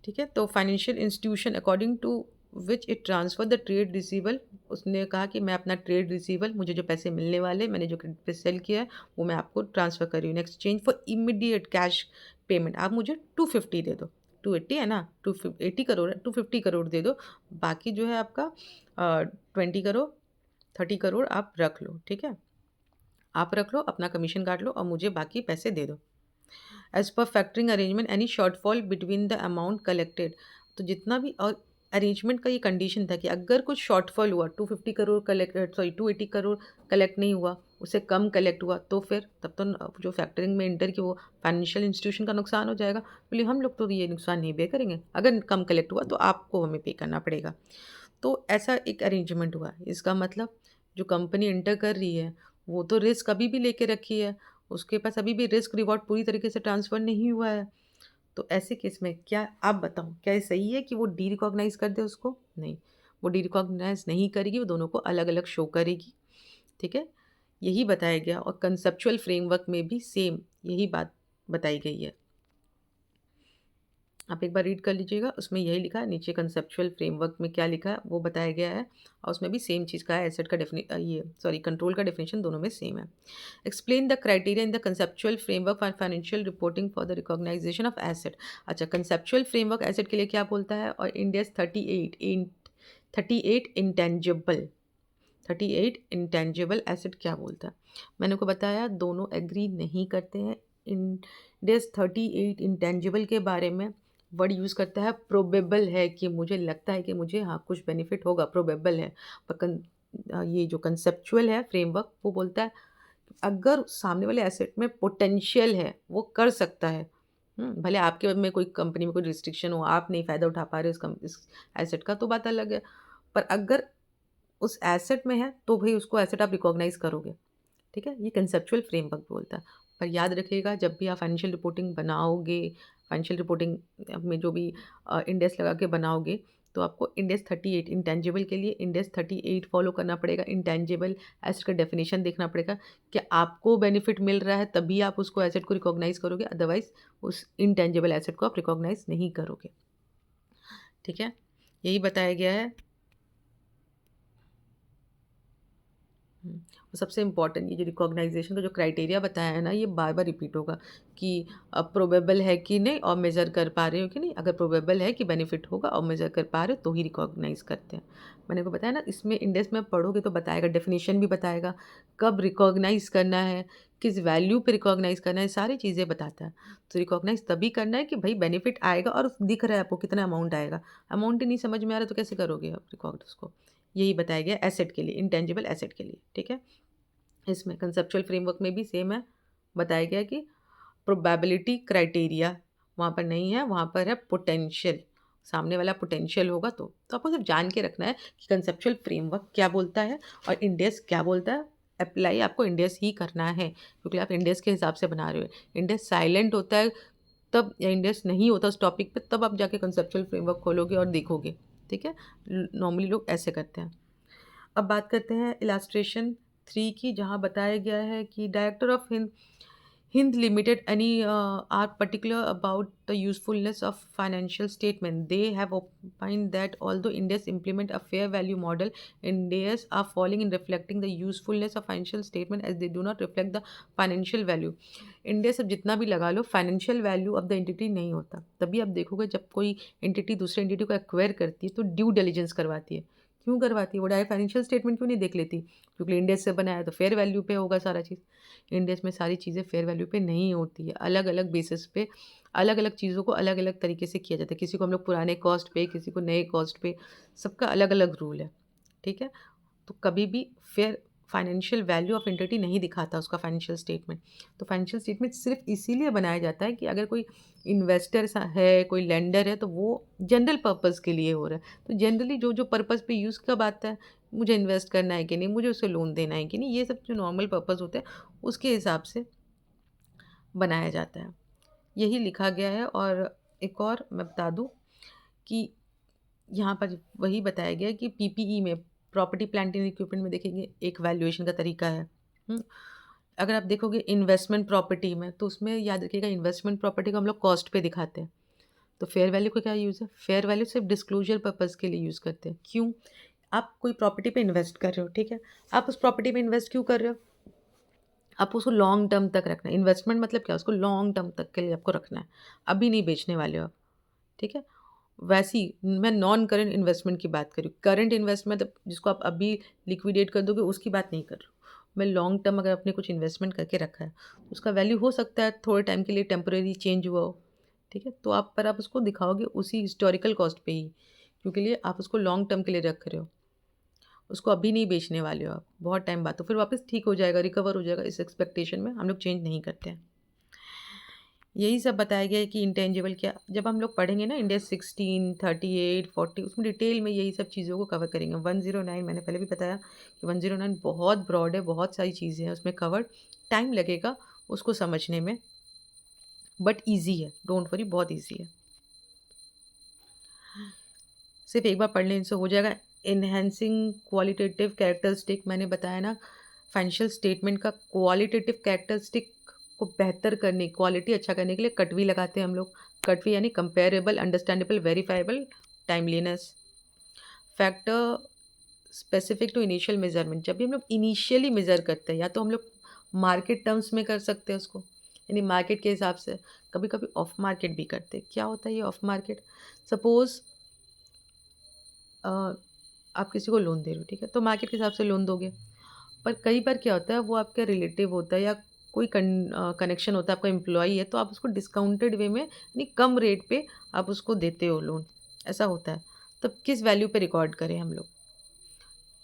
ठीक है? तो financial institution according to which it transfer the trade receival, उसने कहा कि मैं अपना ट्रेड रिसीवल, मुझे जो पैसे मिलने वाले, मैंने जो क्रेडिट पे सेल किया है, वो मैं आपको ट्रांसफ़र कर रही हूँ in exchange for immediate cash payment. आप मुझे 250 दे दो, 280 है ना, 280 करोड़ है, 250 करोड़ दे दो, बाकी जो है आपका 20 करोड़, 30 करोड़ आप रख लो, ठीक है? आप रख लो, अपना कमीशन काट लो और मुझे बाकी पैसे दे दो। As per factoring arrangement any shortfall between the amount collected, तो जितना भी, और अरेंजमेंट का ये कंडीशन था कि अगर कुछ शॉर्टफॉल हुआ, 250 crore collect, sorry 280 crore collect नहीं हुआ, उससे कम कलेक्ट हुआ, तो फिर तब तो जो फैक्टरिंग में इंटर की वो फाइनेंशियल इंस्टीट्यूशन का नुकसान हो जाएगा। बोलिए हम लोग तो ये नुकसान नहीं पे करेंगे, अगर कम कलेक्ट हुआ तो आपको हमें पे करना पड़ेगा। तो ऐसा एक अरेंजमेंट हुआ। इसका मतलब जो कंपनी एंटर कर रही है, वो तो रिस्क अभी भी लेके रखी है। उसके पास अभी भी रिस्क रिवॉर्ड पूरी तरीके से ट्रांसफ़र नहीं हुआ है। तो ऐसे केस में क्या आप बताओ, क्या ये सही है कि वो डी-रिकॉग्नाइज़ कर दे उसको? नहीं, वो डी-रिकॉग्नाइज़ नहीं करेगी, वो दोनों को अलग-अलग शो करेगी, ठीक है? यही बताया गया और कंसेप्चुअल फ्रेमवर्क में भी सेम यही बात बताई गई है। आप एक बार रीड कर लीजिएगा, उसमें यही लिखा है, नीचे कंसेप्चुअल फ्रेमवर्क में क्या लिखा है वो बताया गया है और उसमें भी सेम चीज़ का है, एसेट का ये सॉरी कंट्रोल का डेफिनेशन दोनों में सेम है। Explain the criteria in the conceptual framework for financial reporting for the recognisation of asset. अच्छा, कंसेप्चुअल फ्रेमवर्क एसेट के लिए क्या बोलता है और इंडियस 38 इंटेंजिबल 38 एसेट क्या बोलता है। मैंने को बताया दोनों एग्री नहीं करते हैं। इंडेस 38 के बारे में वर्ड यूज़ करता है प्रोबेबल है, कि मुझे लगता है कि मुझे हाँ कुछ बेनिफिट होगा, प्रोबेबल है। पर ये जो कंसेप्चुअल है फ्रेमवर्क वो बोलता है अगर सामने वाले एसेट में पोटेंशियल है वो कर सकता है। भले आपके में कोई कंपनी में कोई रिस्ट्रिक्शन हो, आप नहीं फ़ायदा उठा पा रहे इस एसेट का तो बात अलग है। पर अगर उस एसेट में है तो भई उसको एसेट आप रिकॉग्नाइज़ करोगे, ठीक है? ये कंसेप्चुअल फ्रेमवर्क बोलता है। पर याद रखिएगा जब भी आप फाइनेंशियल रिपोर्टिंग बनाओगे, फाइनेंशियल रिपोर्टिंग में जो भी इंड एस लगा के बनाओगे, तो आपको इंड एस 38 इंटेंजिबल के लिए इंड एस 38 फॉलो करना पड़ेगा। इंटेंजिबल एसेट का डेफिनिशन देखना पड़ेगा कि आपको बेनिफिट मिल रहा है तभी आप उसको एसेट को रिकॉग्नाइज़ करोगे, अदरवाइज़ उस इंटेंजिबल एसेट को आप रिकॉग्नाइज़ नहीं करोगे, ठीक है? यही बताया गया है। और सबसे इम्पोर्टेंट ये जो रिकॉग्नाइजेशन का जो क्राइटेरिया बताया है ना, ये बार-बार रिपीट होगा कि प्रोबेबल है कि नहीं और मेज़र कर पा रहे हो कि नहीं। अगर प्रोबेबल है कि बेनिफिट होगा और मेज़र कर पा रहे हो तो ही रिकॉग्नाइज़ करते हैं। मैंने को बताया ना, इसमें इंडेक्स में पढ़ोगे तो बताएगा, डेफिनिशन भी बताएगा, कब रिकॉग्नाइज़ करना है, किस वैल्यू पे रिकॉग्नाइज़ करना है, सारी चीज़ें बताता है। तो रिकॉग्नाइज़ तभी करना है कि भई बेनिफिट आएगा और दिख रहा है आपको कितना अमाउंट आएगा। अमाउंट ही नहीं समझ में आ रहा तो कैसे करोगे आप रिकॉर्ड उसको। यही बताया गया एसेट के लिए, इंटेंजिबल एसेट के लिए, ठीक है? इसमें कंसेप्चुअल फ्रेमवर्क में भी सेम है, बताया गया है कि प्रोबेबिलिटी क्राइटेरिया वहाँ पर नहीं है, वहाँ पर है पोटेंशियल। सामने वाला पोटेंशियल होगा तो आपको सिर्फ जान के रखना है कि कंसेप्चुअल फ्रेमवर्क क्या बोलता है और इंडेक्स क्या बोलता है। अप्लाई आपको इंडेक्स ही करना है क्योंकि आप इंडेक्स के हिसाब से बना रहे हो। इंडेक्स साइलेंट होता है तब, या इंडेक्स नहीं होता उस टॉपिक पे, तब आप जाके कंसेप्चुअल फ्रेमवर्क खोलोगे और देखोगे, ठीक है? नॉर्मली लोग ऐसे करते हैं। अब बात करते हैं इलास्ट्रेशन 3 की, जहाँ बताया गया है कि director of Hind limited any are particular about the usefulness of financial statement. They have opined that although Ind AS implement a fair value model, Indians are falling in reflecting the usefulness of financial statement as they do not reflect the financial value. India सब जितना भी लगा लो, financial value of the entity नहीं होता। तभी आप देखोगे जब कोई एंटिटी दूसरे एंटिटी को एक्वायर करती है तो ड्यू डिलिजेंस करवाती है। क्यों करवाती है? वो डायरेक्ट फाइनेंशियल स्टेटमेंट क्यों नहीं देख लेती? क्योंकि इंडेक्स से बनाया है तो फेयर वैल्यू पे होगा सारा चीज़। इंडेक्स में सारी चीज़ें फेयर वैल्यू पे नहीं होती है। अलग-अलग बेसिस पे अलग-अलग चीज़ों को अलग-अलग तरीके से किया जाता है। किसी को हम लोग पुराने कॉस्ट पे, किसी को नए कॉस्ट पे, सबका अलग-अलग रूल है। ठीक है? तो कभी भी fair financial value of entity नहीं दिखाता उसका फाइनेंशियल स्टेटमेंट। तो फाइनेंशियल स्टेटमेंट सिर्फ इसीलिए बनाया जाता है कि अगर कोई इन्वेस्टर है, कोई लेंडर है, तो वो जनरल पर्पस के लिए हो रहा है। तो जनरली जो जो पर्पस पे यूज़ कब आता है, मुझे इन्वेस्ट करना है कि नहीं, मुझे उसे लोन देना है कि नहीं, ये सब जो नॉर्मल पर्पस होते हैं उसके हिसाब से बनाया जाता है। यही लिखा गया है। और एक और मैं बता दूं कि यहाँ पर वही बताया गया है कि पीपीई में, प्रॉपर्टी प्लांट एंड इक्विपमेंट में देखेंगे एक वैल्यूएशन का तरीका है। हुँ, अगर आप देखोगे इन्वेस्टमेंट प्रॉपर्टी में तो उसमें याद रखिएगा इन्वेस्टमेंट प्रॉपर्टी को हम लोग कॉस्ट पे दिखाते हैं। तो फेयर वैल्यू का क्या यूज़ है? फेयर वैल्यू सिर्फ डिस्क्लोजर पर्पज़ के लिए यूज़ करते हैं। क्यों? आप कोई प्रॉपर्टी पे इन्वेस्ट कर रहे हो, ठीक है? आप उस प्रॉपर्टी पे इन्वेस्ट क्यों कर रहे हो? आप उसको लॉन्ग टर्म तक रखना है। इन्वेस्टमेंट मतलब क्या? उसको लॉन्ग टर्म तक के लिए आपको रखना है। अभी नहीं बेचने वाले हो आप, ठीक है? वैसी मैं नॉन करंट इन्वेस्टमेंट की बात कर रही हूँ। करंट इन्वेस्टमेंट मतलब जिसको आप अभी लिक्विडेट कर दोगे उसकी बात नहीं कर रही हूँ। मैं लॉन्ग टर्म अगर आपने कुछ इन्वेस्टमेंट करके रखा है, तो उसका वैल्यू हो सकता है थोड़े टाइम के लिए टेम्परेरी चेंज हुआ हो, ठीक है? तो आप उसको दिखाओगे उसी हिस्टोरिकल कॉस्ट पे ही, क्योंकि लिए आप उसको लॉन्ग टर्म के लिए रख रहे हो। उसको अभी नहीं बेचने वाले हो आप, बहुत टाइम बाद, तो फिर वापस ठीक हो जाएगा, रिकवर हो जाएगा। इस एक्सपेक्टेशन में हम लोग चेंज नहीं करते हैं। यही सब बताया गया है कि इंटेंजिबल क्या, जब हम लोग पढ़ेंगे ना इंडिया 16, 38, 40, उसमें डिटेल में यही सब चीज़ों को कवर करेंगे। 109 मैंने पहले भी बताया कि 109 बहुत ब्रॉड है, बहुत सारी चीज़ें हैं उसमें कवर्ड, टाइम लगेगा उसको समझने में, बट ईजी है, डोंट वरी, बहुत ईजी है। सिर्फ एक बार पढ़ लें इनसे हो जाएगा। इन्हेंसिंग क्वालिटेटिव कैरेक्टरिस्टिक, मैंने बताया ना फाइनेंशियल स्टेटमेंट का क्वालिटेटिव कैरेक्टरिस्टिक को बेहतर करने, क्वालिटी अच्छा करने के लिए कटवी लगाते हैं हम लोग। कटवी यानी comparable, understandable, verifiable, timeliness. Factor specific to initial measurement, जब भी हम लोग इनिशियली मेजर करते हैं या तो हम लोग मार्केट टर्म्स में कर सकते हैं उसको, यानी मार्केट के हिसाब से, कभी कभी ऑफ मार्केट भी करते हैं। क्या होता है ये ऑफ मार्केट? सपोज आप किसी को लोन दे रहे हो, ठीक है, तो मार्केट के हिसाब से लोन दोगे। पर कई बार क्या होता है, वो आपका रिलेटिव होता है या कोई कनेक्शन होता है, आपका एम्प्लॉई है, तो आप उसको डिस्काउंटेड वे में यानी कम रेट पे आप उसको देते हो लोन, ऐसा होता है। तब किस वैल्यू पे रिकॉर्ड करें हम लोग?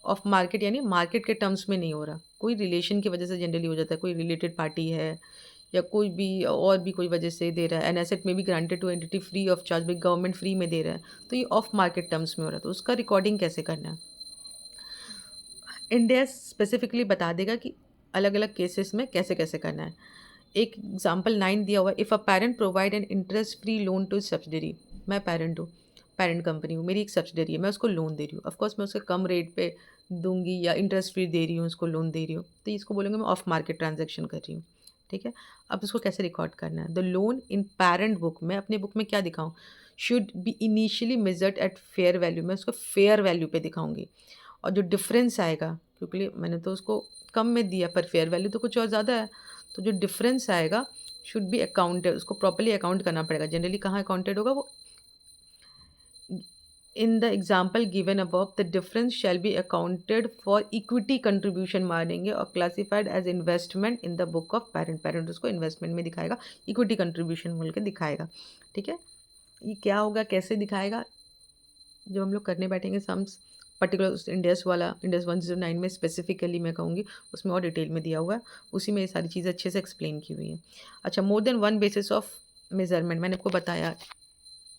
ऑफ मार्केट यानी मार्केट के टर्म्स में नहीं हो रहा, कोई रिलेशन की वजह से जनरली हो जाता है, कोई रिलेटेड पार्टी है या कोई भी और भी कोई वजह से दे रहा है, एन एसेट में भी granted to entity free of charge, भी गवर्नमेंट फ्री में दे रहा है, तो ये ऑफ मार्केट टर्म्स में हो रहा है, तो उसका रिकॉर्डिंग कैसे करना है? इंडिया स्पेसिफिकली बता देगा कि अलग अलग केसेस में कैसे कैसे करना है। एक एग्जाम्पल 9 दिया हुआ है, if a parent provide an interest free loan to subsidiary, मैं पेरेंट हूँ, पेरेंट कंपनी हूँ, मेरी एक सब्सिडरी है, मैं उसको लोन दे रही हूँ, ऑफकोर्स मैं उसके कम रेट पे दूंगी या इंटरेस्ट फ्री दे रही हूँ, उसको लोन दे रही हूँ, तो इसको बोलेंगे मैं ऑफ मार्केट ट्रांजेक्शन कर रही हूँ। ठीक है, अब इसको कैसे रिकॉर्ड करना है? The loan in parent book, मैं अपने बुक में क्या दिखाऊँ? Should be initially measured eight fair value, मैं उसको फेयर वैल्यू पे दिखाऊंगी, और जो डिफरेंस आएगा, क्योंकि मैंने तो उसको कम में दिया पर फेयर वैल्यू तो कुछ और ज़्यादा है, तो जो डिफरेंस आएगा शुड बी अकाउंटेड, उसको प्रॉपर्ली अकाउंट करना पड़ेगा। जनरली कहाँ अकाउंटेड होगा वो? In the example given above the difference shall be accounted for equity contribution मानेंगे और classified as investment in the book of parent, parent उसको इन्वेस्टमेंट में दिखाएगा, इक्विटी कंट्रीब्यूशन बोल के दिखाएगा। ठीक है, ये क्या होगा, कैसे दिखाएगा? जब हम लोग करने बैठेंगे सम्स, पर्टिकुलर इंडेक्स वाला, इंडेक्स 109 में स्पेसिफिकली मैं कहूँगी, उसमें और डिटेल में दिया हुआ है, उसी में ये सारी चीज़ें अच्छे से एक्सप्लेन की हुई हैं। अच्छा, more than one basis of measurement, मैंने आपको बताया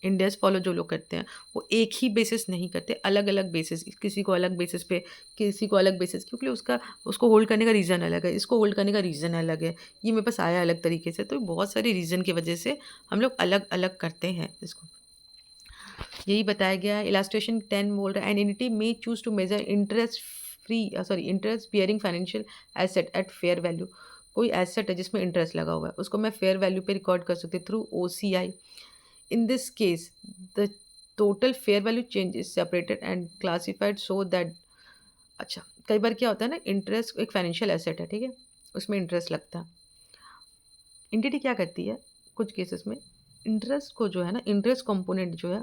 इंडेक्स फॉलो जो लोग करते हैं वो एक ही बेसिस नहीं करते, अलग अलग बेसिस, किसी को अलग बेसिस पे, किसी को अलग बेसिस, क्योंकि उसका उसको होल्ड करने का रीज़न अलग है, इसको होल्ड करने का रीज़न अलग है, ये मेरे पास आया अलग तरीके से, तो बहुत सारे रीज़न की वजह से हम लोग अलग अलग करते हैं इसको। यही बताया गया है। इलास्ट्रेशन 10 बोल रहा है an entity may choose to measure interest free, sorry, interest bearing financial asset at fair value, कोई एसेट है जिसमें इंटरेस्ट लगा हुआ है, उसको मैं फेयर वैल्यू पे रिकॉर्ड कर सकती हूँ through OCI। In this case the total fair value change is separated and classified so that, अच्छा, कई बार क्या होता है ना, इंटरेस्ट एक फाइनेंशियल एसेट है, ठीक है, उसमें इंटरेस्ट लगता है, एंटिटी क्या करती है कुछ केसेस में, इंटरेस्ट को जो है ना, इंटरेस्ट कंपोनेंट जो है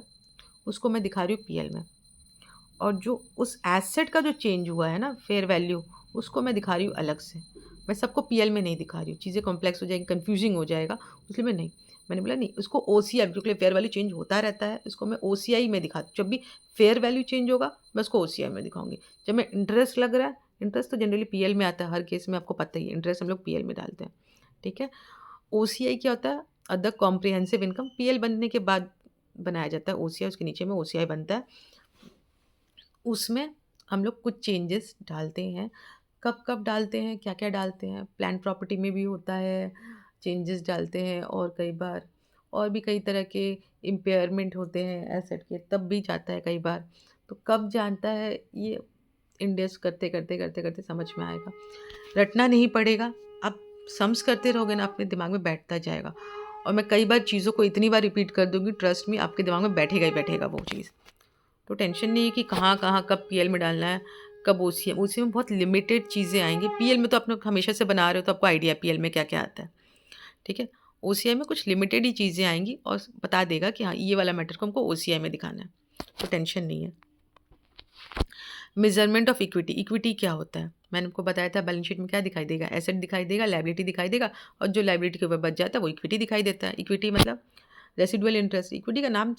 उसको मैं दिखा रही हूँ पीएल में, और जो उस एसेट का जो चेंज हुआ है ना फेयर वैल्यू, उसको मैं दिखा रही हूँ अलग से। मैं सबको पीएल में नहीं दिखा रही हूँ, चीज़ें कॉम्प्लेक्स हो जाएंगी, कंफ्यूजिंग हो जाएगा, इसलिए मैं नहीं, मैंने बोला नहीं, उसको OCI, क्योंकि फेयर वैल्यू चेंज होता रहता है, इसको मैं OCI में दिखा, जब भी फेयर वैल्यू चेंज होगा मैं उसको OCI में दिखाऊंगी। जब मैं इंटरेस्ट लग रहा है, इंटरेस्ट तो जनरली पीएल में आता है हर केस में, आपको पता ही है इंटरेस्ट हम लोग पीएल में डालते हैं। ठीक है, OCI क्या होता है? अदर कॉम्प्रिहेंसिव इनकम, पीएल बनने के बाद बनाया जाता है OCI, उसके नीचे में OCI बनता है, उसमें हम लोग कुछ चेंजेस डालते हैं। कब कब डालते हैं, क्या क्या डालते हैं? प्लान प्रॉपर्टी में भी होता है, चेंजेस डालते हैं, और कई बार और भी कई तरह के इम्पेयरमेंट होते हैं एसेट के, तब भी जाता है कई बार। तो कब जानता है ये, इंडेक्स करते करते करते करते समझ में आएगा, रटना नहीं पड़ेगा, आप सम्स करते रहोगे ना, अपने दिमाग में बैठता जाएगा, और मैं कई बार चीज़ों को इतनी बार रिपीट कर दूंगी, ट्रस्ट में आपके दिमाग में बैठेगा ही बैठेगा वो चीज़। तो टेंशन नहीं है कि कहाँ कहाँ कब पीएल में डालना है, कब OCI में बहुत लिमिटेड चीज़ें आएंगी, पीएल में तो आप लोग हमेशा से बना रहे हो तो आपको आइडिया पीएल में क्या क्या आता है। ठीक है, OCI में कुछ लिमिटेड ही चीज़ें आएंगी और बता देगा कि हाँ ये वाला मैटर को हमको OCI में दिखाना है, तो टेंशन नहीं है। मेजरमेंट ऑफ इक्विटी, इक्विटी क्या होता है? मैंने आपको बताया था बैलेंस शीट में क्या दिखाई देगा, एसेट दिखाई देगा, लाइबिलिटी दिखाई देगा, और जो लाइबिलिटी के ऊपर बच जाता है वो इक्विटी दिखाई देता है। इक्विटी मतलब रेसिडुअल इंटरेस्ट, इक्विटी का नाम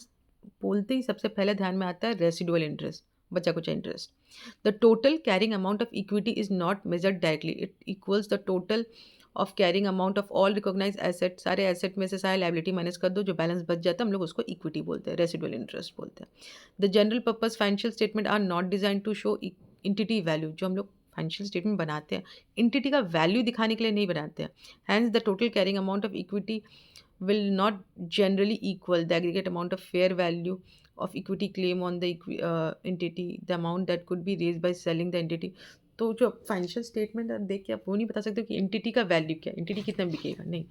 बोलते ही सबसे पहले ध्यान में आता है रेसिडुअल इंटरेस्ट, बचा कुचा interest. The total carrying amount of equity is not measured directly, it equals the total of carrying amount of all recognise asset, सारे एसेट में से सारे लाइबिलिटी माइनस कर दो, जो बैलेंस बच जाता है हम लोग उसको इक्विटी बोलते हैं, रेसिडुअल इंटरेस्ट बोलते हैं। The general purpose financial statement are not design to show entity value, जो हम लोग फाइनेंशियल स्टेटमेंट बनाते हैं इंटिटी का वैल्यू दिखाने के लिए नहीं बनाते हैं। Hence the total carrying amount of equity will not generally equal the aggregate amount of fair value of equity claim on the entity, the amount that could be raised by selling the entity। तो जो financial statement देख के आप वो नहीं बता सकते कि एंटिटी का वैल्यू क्या है, एंटिटी कितना बिकेगा, नहीं,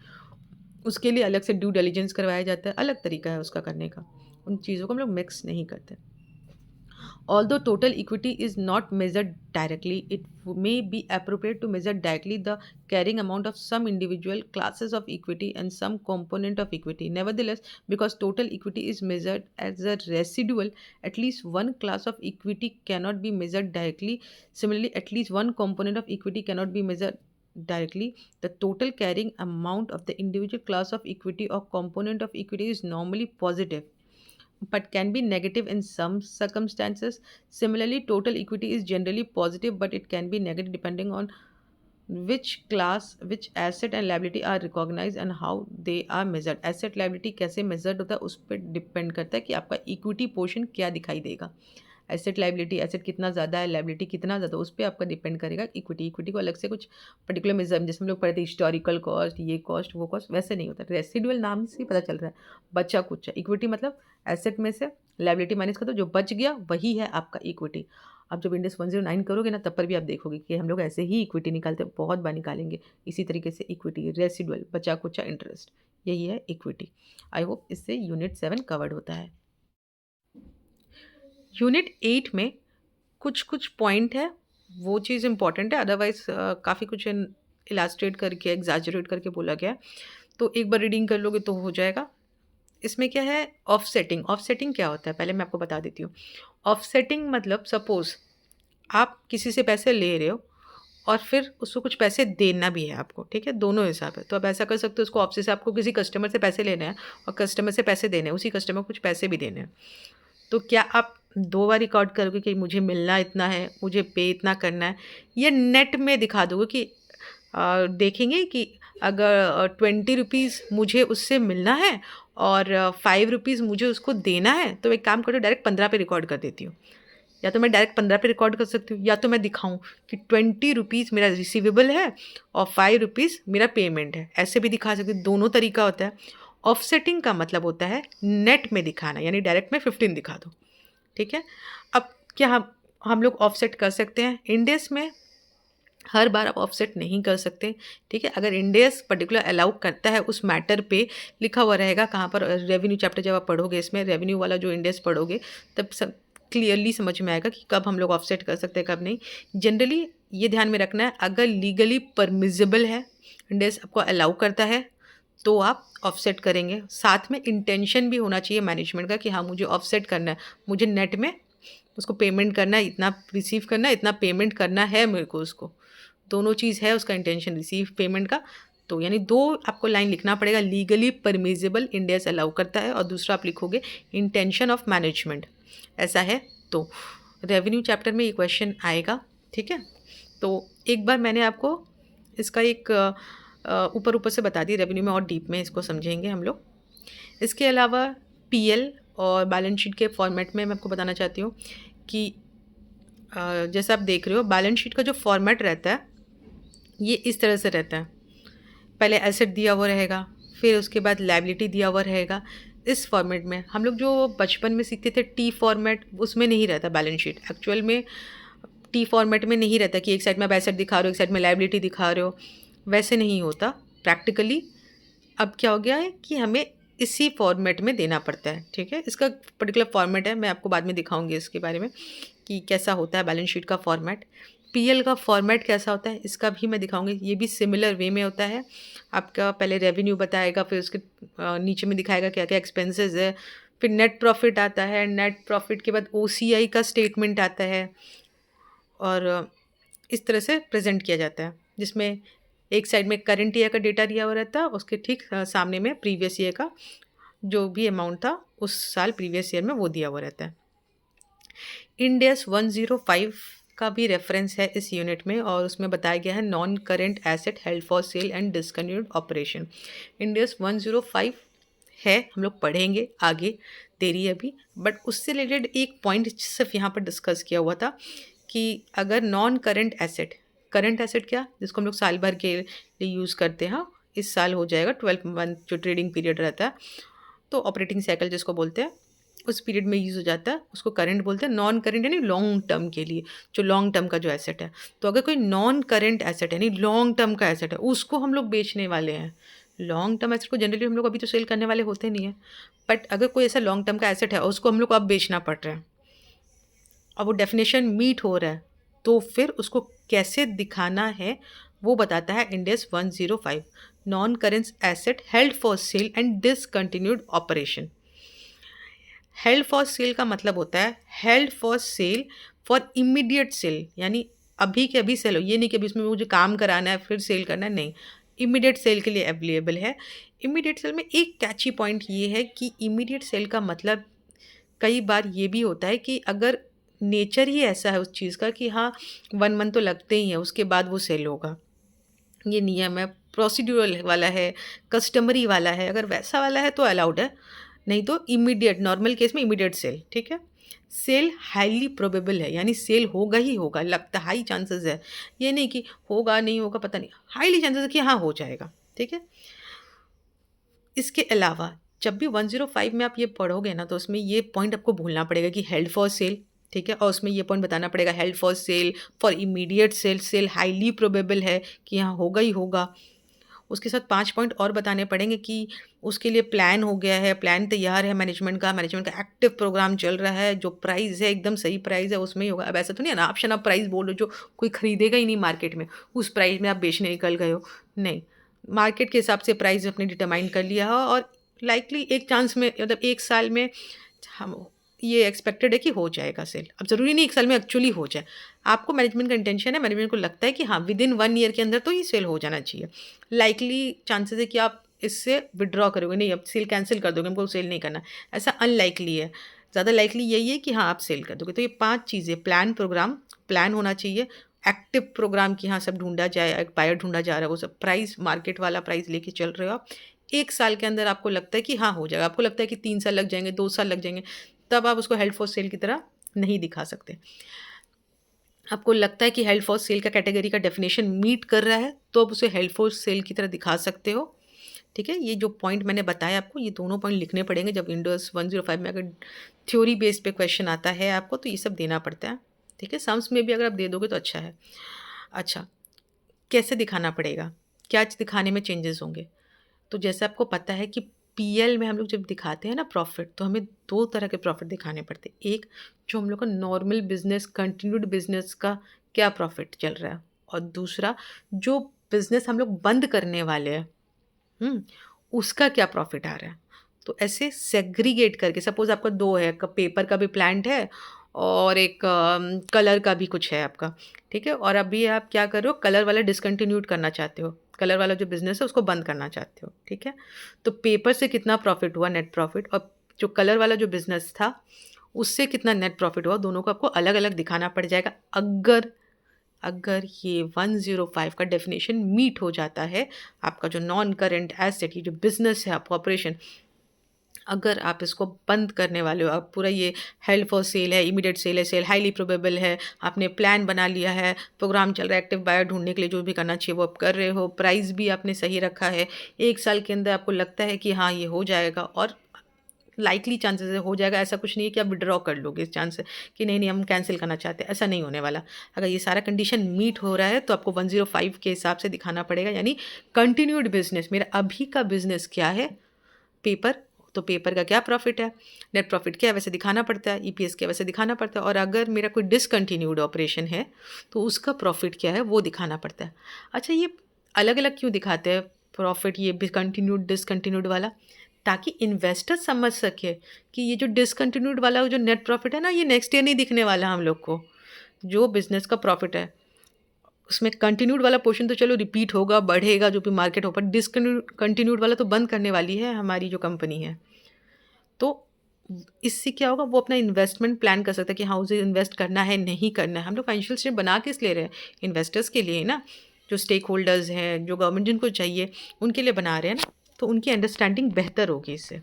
उसके लिए अलग से ड्यू डिलिजेंस करवाया जाता है, अलग तरीका है उसका करने का, उन चीज़ों को हम लोग मिक्स नहीं करते। Although total equity is not measured directly, it may be appropriate to measure directly the carrying amount of some individual classes of equity and some component of equity. Nevertheless, because total equity is measured as a residual, at least one class of equity cannot be measured directly. Similarly, at least one component of equity cannot be measured directly. The total carrying amount of the individual class of equity or component of equity is normally positive but can be negative in some circumstances. Similarly, total equity is generally positive, but it can be negative depending on which class, which asset and liability are recognized and how they are measured. Asset liability कैसे measured होता है उस पर depend करता है कि आपका equity portion क्या दिखाई देगा। एसेट लाइबिलिटी, एसेट कितना ज़्यादा है, लाइबिलिटी कितना ज़्यादा, उस पर आपका डिपेंड करेगा इक्विटी। इक्विटी को अलग से कुछ पर्टिकुलर मेजर, जैसे हम लोग पढ़ते हिस्टोरिकल कॉस्ट, ये कॉस्ट वो कॉस्ट, वैसे नहीं होता। रेसिडुअल नाम से ही पता चल रहा है, बचा कुछ है। इक्विटी मतलब एसेट में से लाइबिलिटी माइनस कर दो, जो बच गया वही है आपका इक्विटी। अब जब इंडेक्स 109 करोगे ना, तब पर भी आप देखोगे कि हम लोग ऐसे ही इक्विटी निकालते हैं, बहुत बार निकालेंगे इसी तरीके से इक्विटी, रेसिडुअल, बचा कुचा इंटरेस्ट, यही है इक्विटी। आई होप इससे यूनिट 7 कवर्ड होता है। यूनिट 8 में कुछ कुछ पॉइंट है, वो चीज़ इंपॉर्टेंट है, अदरवाइज काफ़ी कुछ इलास्ट्रेट करके एग्जैजरेट करके बोला गया है, तो एक बार रीडिंग कर लोगे तो हो जाएगा। इसमें क्या है, ऑफसेटिंग। ऑफसेटिंग क्या होता है पहले मैं आपको बता देती हूँ। ऑफसेटिंग मतलब सपोज आप किसी से पैसे ले रहे हो और फिर उसको कुछ पैसे देना भी है आपको, ठीक है, दोनों हिसाब है, तो आप ऐसा कर सकते हो, उसको ऑफ से आपको किसी कस्टमर से पैसे लेने हैं और कस्टमर से पैसे देने हैं, उसी कस्टमर को कुछ पैसे भी देने हैं, तो क्या आप 2 बार रिकॉर्ड करोगे कि मुझे मिलना इतना है, मुझे पे इतना करना है, या नेट में दिखा दोगे कि देखेंगे कि अगर 20 रुपीज़ मुझे उससे मिलना है और 5 रुपीज़ मुझे उसको देना है, तो एक काम करो, डायरेक्ट 15 पे रिकॉर्ड कर देती हूँ। या तो मैं डायरेक्ट 15 पे रिकॉर्ड कर सकती हूँ, या तो मैं दिखाऊँ कि 20 रुपीज़ मेरा रिसीवेबल है और 5 रुपीज़ मेरा पेमेंट है, ऐसे भी दिखा सकती हूँ, दोनों तरीका होता है। ऑफसेटिंग का मतलब होता है नेट में दिखाना, यानी डायरेक्ट में 15 दिखा दो, ठीक है। अब क्या हम लोग ऑफसेट कर सकते हैं? इंडेस में हर बार आप ऑफसेट नहीं कर सकते, ठीक है। अगर इंडेस पर्टिकुलर अलाउ करता है, उस मैटर पे लिखा हुआ रहेगा कहाँ पर, रेवेन्यू चैप्टर जब आप पढ़ोगे, इसमें रेवेन्यू वाला जो इंडेस पढ़ोगे, तब सब क्लियरली समझ में आएगा कि कब हम लोग ऑफसेट कर सकते हैं, कब नहीं। जनरली ये ध्यान में रखना है, अगर लीगली परमिजिबल है, इंडेस आपको अलाउ करता है, तो आप ऑफसेट करेंगे। साथ में इंटेंशन भी होना चाहिए मैनेजमेंट का कि हाँ मुझे ऑफसेट करना है, मुझे नेट में उसको पेमेंट करना है, इतना रिसीव करना है, इतना पेमेंट करना है मेरे को, उसको दोनों चीज़ है, उसका इंटेंशन रिसीव पेमेंट का, तो यानी 2 आपको लाइन लिखना पड़ेगा, लीगली परमिजिबल इंडेस अलाउ करता है, और दूसरा आप लिखोगे इंटेंशन ऑफ मैनेजमेंट, ऐसा है। तो रेवेन्यू चैप्टर में ये क्वेश्चन आएगा, ठीक है। तो एक बार मैंने आपको इसका एक ऊपर ऊपर से बता दी, रेवेन्यू में और डीप में इसको समझेंगे हम लोग। इसके अलावा पीएल और बैलेंस शीट के फॉर्मेट में मैं आपको बताना चाहती हूँ कि जैसा आप देख रहे हो, बैलेंस शीट का जो फॉर्मेट रहता है ये इस तरह से रहता है, पहले एसेट दिया हुआ रहेगा, फिर उसके बाद लायबिलिटी दिया हुआ रहेगा। इस फॉर्मेट में हम लोग जो बचपन में सीखते थे टी फॉर्मेट, उसमें नहीं रहता बैलेंस शीट। एक्चुअल में टी फॉर्मेट में नहीं रहता कि एक साइड में आप एसेट दिखा रहे हो, एक साइड में लायबिलिटी दिखा रहे हो, वैसे नहीं होता प्रैक्टिकली। अब क्या हो गया है कि हमें इसी फॉर्मेट में देना पड़ता है, ठीक है। इसका पर्टिकुलर फॉर्मेट है, मैं आपको बाद में दिखाऊंगी इसके बारे में कि कैसा होता है बैलेंस शीट का फॉर्मेट। पीएल का फॉर्मेट कैसा होता है इसका भी मैं दिखाऊंगी, ये भी सिमिलर वे में होता है। आपका पहले रेवेन्यू बताएगा, फिर उसके नीचे में दिखाएगा क्या क्या एक्सपेंसेस है, फिर नेट प्रॉफिट आता है, नेट प्रॉफिट के बाद ओसीआई का स्टेटमेंट आता है, और इस तरह से प्रेजेंट किया जाता है, जिसमें एक साइड में करंट ईयर का डेटा दिया हुआ रहता है, उसके ठीक सामने में प्रीवियस ईयर का जो भी अमाउंट था उस साल प्रीवियस ईयर में वो दिया हुआ रहता है। इंड AS 105 का भी रेफरेंस है इस यूनिट में और उसमें बताया गया है non current asset held for sale and discontinued operation. End AS 105 है, हम लोग पढ़ेंगे आगे, देरी है अभी, बट उससे रिलेटेड एक पॉइंट सिर्फ यहाँ पर डिस्कस किया हुआ था कि अगर नॉन करंट एसेट क्या, जिसको हम लोग साल भर के लिए यूज़ करते हैं, इस साल हो जाएगा 12 मंथ जो ट्रेडिंग पीरियड रहता है, तो ऑपरेटिंग साइकिल जिसको बोलते हैं, उस पीरियड में यूज़ हो जाता है, उसको करंट बोलते हैं। नॉन करंट यानी लॉन्ग टर्म के लिए, जो लॉन्ग टर्म का जो एसेट है। तो अगर कोई नॉन करंट एसेट यानी लॉन्ग टर्म का एसेट है, उसको हम लोग बेचने वाले हैं। लॉन्ग टर्म एसेट को जनरली हम लोग अभी तो सेल करने वाले होते नहीं है, बट अगर कोई ऐसा लॉन्ग टर्म का एसेट है और उसको हम लोग को अब बेचना पड़ रहा है और वो डेफिनेशन मीट हो रहा है, तो फिर उसको कैसे दिखाना है वो बताता है Ind AS 105, non current asset held for sale and discontinued operation. Held for sale का मतलब होता है held for sale for immediate sale, यानी अभी के अभी सेल हो, ये नहीं कि अभी इसमें मुझे काम कराना है फिर सेल करना है, नहीं, इमीडिएट सेल के लिए अवेलेबल है। इमीडिएट सेल में एक कैची पॉइंट ये है कि इमीडिएट सेल का मतलब कई बार ये भी होता है कि अगर नेचर ही ऐसा है उस चीज़ का कि हाँ 1 मंथ तो लगते ही है, उसके बाद वो सेल होगा, ये नियम है, प्रोसीड्यूरल वाला है, कस्टमरी वाला है, अगर वैसा वाला है तो अलाउड है, नहीं तो इमीडिएट, नॉर्मल केस में इमीडिएट सेल, ठीक है। सेल हाईली प्रोबेबल है, यानी सेल होगा ही होगा, लगता हाई चांसेस है, ये नहीं कि होगा नहीं होगा पता नहीं, हाईली चांसेस है कि हाँ हो जाएगा, ठीक है। इसके अलावा जब भी 105 में आप ये पढ़ोगे ना, तो उसमें ये पॉइंट आपको भूलना पड़ेगा कि हेल्ड फॉर सेल, ठीक है, और उसमें ये पॉइंट बताना पड़ेगा held for sale, for immediate sale, sale highly probable है कि यहाँ होगा ही होगा। उसके साथ 5 पॉइंट और बताने पड़ेंगे कि उसके लिए प्लान हो गया है, प्लान तैयार है मैनेजमेंट का एक्टिव प्रोग्राम चल रहा है, जो प्राइस है एकदम सही प्राइस है उसमें ही होगा। अब ऐसा तो नहीं है ना ऑप्शन आप प्राइस बोल रहे हो जो कोई खरीदेगा ही नहीं मार्केट में, उस प्राइस में आप बेचने निकल गए हो, नहीं, मार्केट के हिसाब से प्राइस अपने डिटरमाइन कर लिया हो और लाइकली एक चांस में, मतलब एक साल में हम ये एक्सपेक्टेड है कि हो जाएगा सेल। अब ज़रूरी नहीं एक साल में एक्चुअली हो जाए, आपको मैनेजमेंट का इंटेंशन है, मैनेजमेंट को लगता है कि हाँ विद इन 1 ईयर के अंदर तो ये सेल हो जाना चाहिए, लाइकली चांसेस है कि आप इससे विड्रॉ करोगे, नहीं अब सेल कैंसिल कर दोगे, हमको सेल नहीं करना, ऐसा अनलाइकली है। ज़्यादा लाइकली यही है कि हाँ आप सेल कर दोगे। तो ये 5 चीज़ें, प्लान प्रोग्राम, प्लान होना चाहिए, एक्टिव प्रोग्राम की हाँ सब ढूंढा जाए, एक बायर ढूंढा जा रहा है, वो सब प्राइस मार्केट वाला प्राइस लेके चल रहे हो आप, एक साल के अंदर आपको लगता है कि हाँ हो जाएगा, आपको लगता है कि 3 साल लग जाएंगे, 2 साल लग जाएंगे, तब आप उसको हेल्ड फॉर सेल की तरह नहीं दिखा सकते। आपको लगता है कि हेल्ड फॉर सेल का कैटेगरी का डेफिनेशन मीट कर रहा है, तो आप उसे हेल्ड फॉर सेल की तरह दिखा सकते हो, ठीक है। ये जो पॉइंट मैंने बताया आपको, ये दोनों पॉइंट लिखने पड़ेंगे जब विंडोज़ 105 में अगर थ्योरी बेस पे क्वेश्चन आता है आपको, तो ये सब देना पड़ता है, ठीक है। सम्स में भी अगर आप दे दोगे तो अच्छा है। अच्छा, कैसे दिखाना पड़ेगा, क्या दिखाने में चेंजेस होंगे, तो जैसे आपको पता है कि पीएल में हम लोग जब दिखाते हैं ना प्रॉफिट, तो हमें 2 तरह के प्रॉफिट दिखाने पड़ते हैं। एक जो हम लोग का नॉर्मल बिजनेस, कंटिन्यूड बिजनेस का क्या प्रॉफिट चल रहा है, और दूसरा जो बिजनेस हम लोग बंद करने वाले हैं, हुँ, उसका क्या प्रॉफ़िट आ रहा है। तो ऐसे सेग्रीगेट करके, सपोज़ आपका 2 है, क पेपर का भी प्लांट है और एक कलर का भी कुछ है आपका, ठीक है? और अभी आप क्या कर रहे हो, कलर वाला डिसकंटिन्यूड करना चाहते हो, कलर वाला जो बिज़नेस है उसको बंद करना चाहते हो, ठीक है? तो पेपर से कितना प्रॉफ़िट हुआ, नेट प्रॉफ़िट, और जो कलर वाला जो बिज़नेस था, उससे कितना नेट प्रॉफ़िट हुआ, दोनों को आपको अलग-अलग दिखाना पड़ जाएगा, अगर अगर ये 105 का डेफिनेशन मीट हो जाता है, आपका जो नॉन करेंट एसेट, ये जो बिज़नेस है आपका ऑपरेशन, अगर आप इसको बंद करने वाले हो, आप पूरा ये हेल्ड फॉर सेल है, इमीडिएट सेल है, सेल हाईली प्रोबेबल है, आपने प्लान बना लिया है, प्रोग्राम चल रहा है, एक्टिव बायर ढूँढने के लिए जो भी करना चाहिए वो आप कर रहे हो, प्राइस भी आपने सही रखा है, 1 साल के अंदर आपको लगता है कि हाँ, ये हो जाएगा और लाइकली चांसेस है हो जाएगा, ऐसा कुछ नहीं है कि आप विड्रॉ कर लोगे इस चांस से कि नहीं हम कैंसिल करना चाहते हैं, ऐसा नहीं होने वाला। अगर ये सारा कंडीशन मीट हो रहा है तो आपको 105 के हिसाब से दिखाना पड़ेगा, यानी कंटिन्यूड बिजनेस, मेरा अभी का बिजनेस क्या है, पेपर, तो पेपर का क्या प्रॉफिट है, नेट प्रॉफिट क्या है वैसे दिखाना पड़ता है, ईपीएस क्या वैसे दिखाना पड़ता है, और अगर मेरा कोई डिसकंटिन्यूड ऑपरेशन है तो उसका प्रॉफिट क्या है वो दिखाना पड़ता है। अच्छा, ये अलग अलग क्यों दिखाते हैं प्रॉफिट, ये कंटिन्यूड डिसकंटिन्यूड वाला, ताकि इन्वेस्टर समझ सके कि ये जो डिसकंटिन्यूड वाला जो नेट प्रॉफिट है ना, ये नेक्स्ट ईयर नहीं दिखने वाला हम लोग को, जो बिजनेस का प्रॉफिट है उसमें कंटिन्यूड वाला पोर्शन तो चलो रिपीट होगा, बढ़ेगा जो भी मार्केट हो, पर डिसकंटिन्यूड वाला तो बंद करने वाली है हमारी जो कंपनी है। तो इससे क्या होगा, वो अपना इन्वेस्टमेंट प्लान कर सकता है कि हाँ उसे इन्वेस्ट करना है नहीं करना है। हम लोग फाइनेंशियल स्टेटमेंट बना किस ले रहे हैं, इन्वेस्टर्स के लिए ना, जो स्टेक होल्डर्स हैं, जो गवर्नमेंट जिनको चाहिए उनके लिए बना रहे हैं ना, तो उनकी अंडरस्टैंडिंग बेहतर होगी इससे।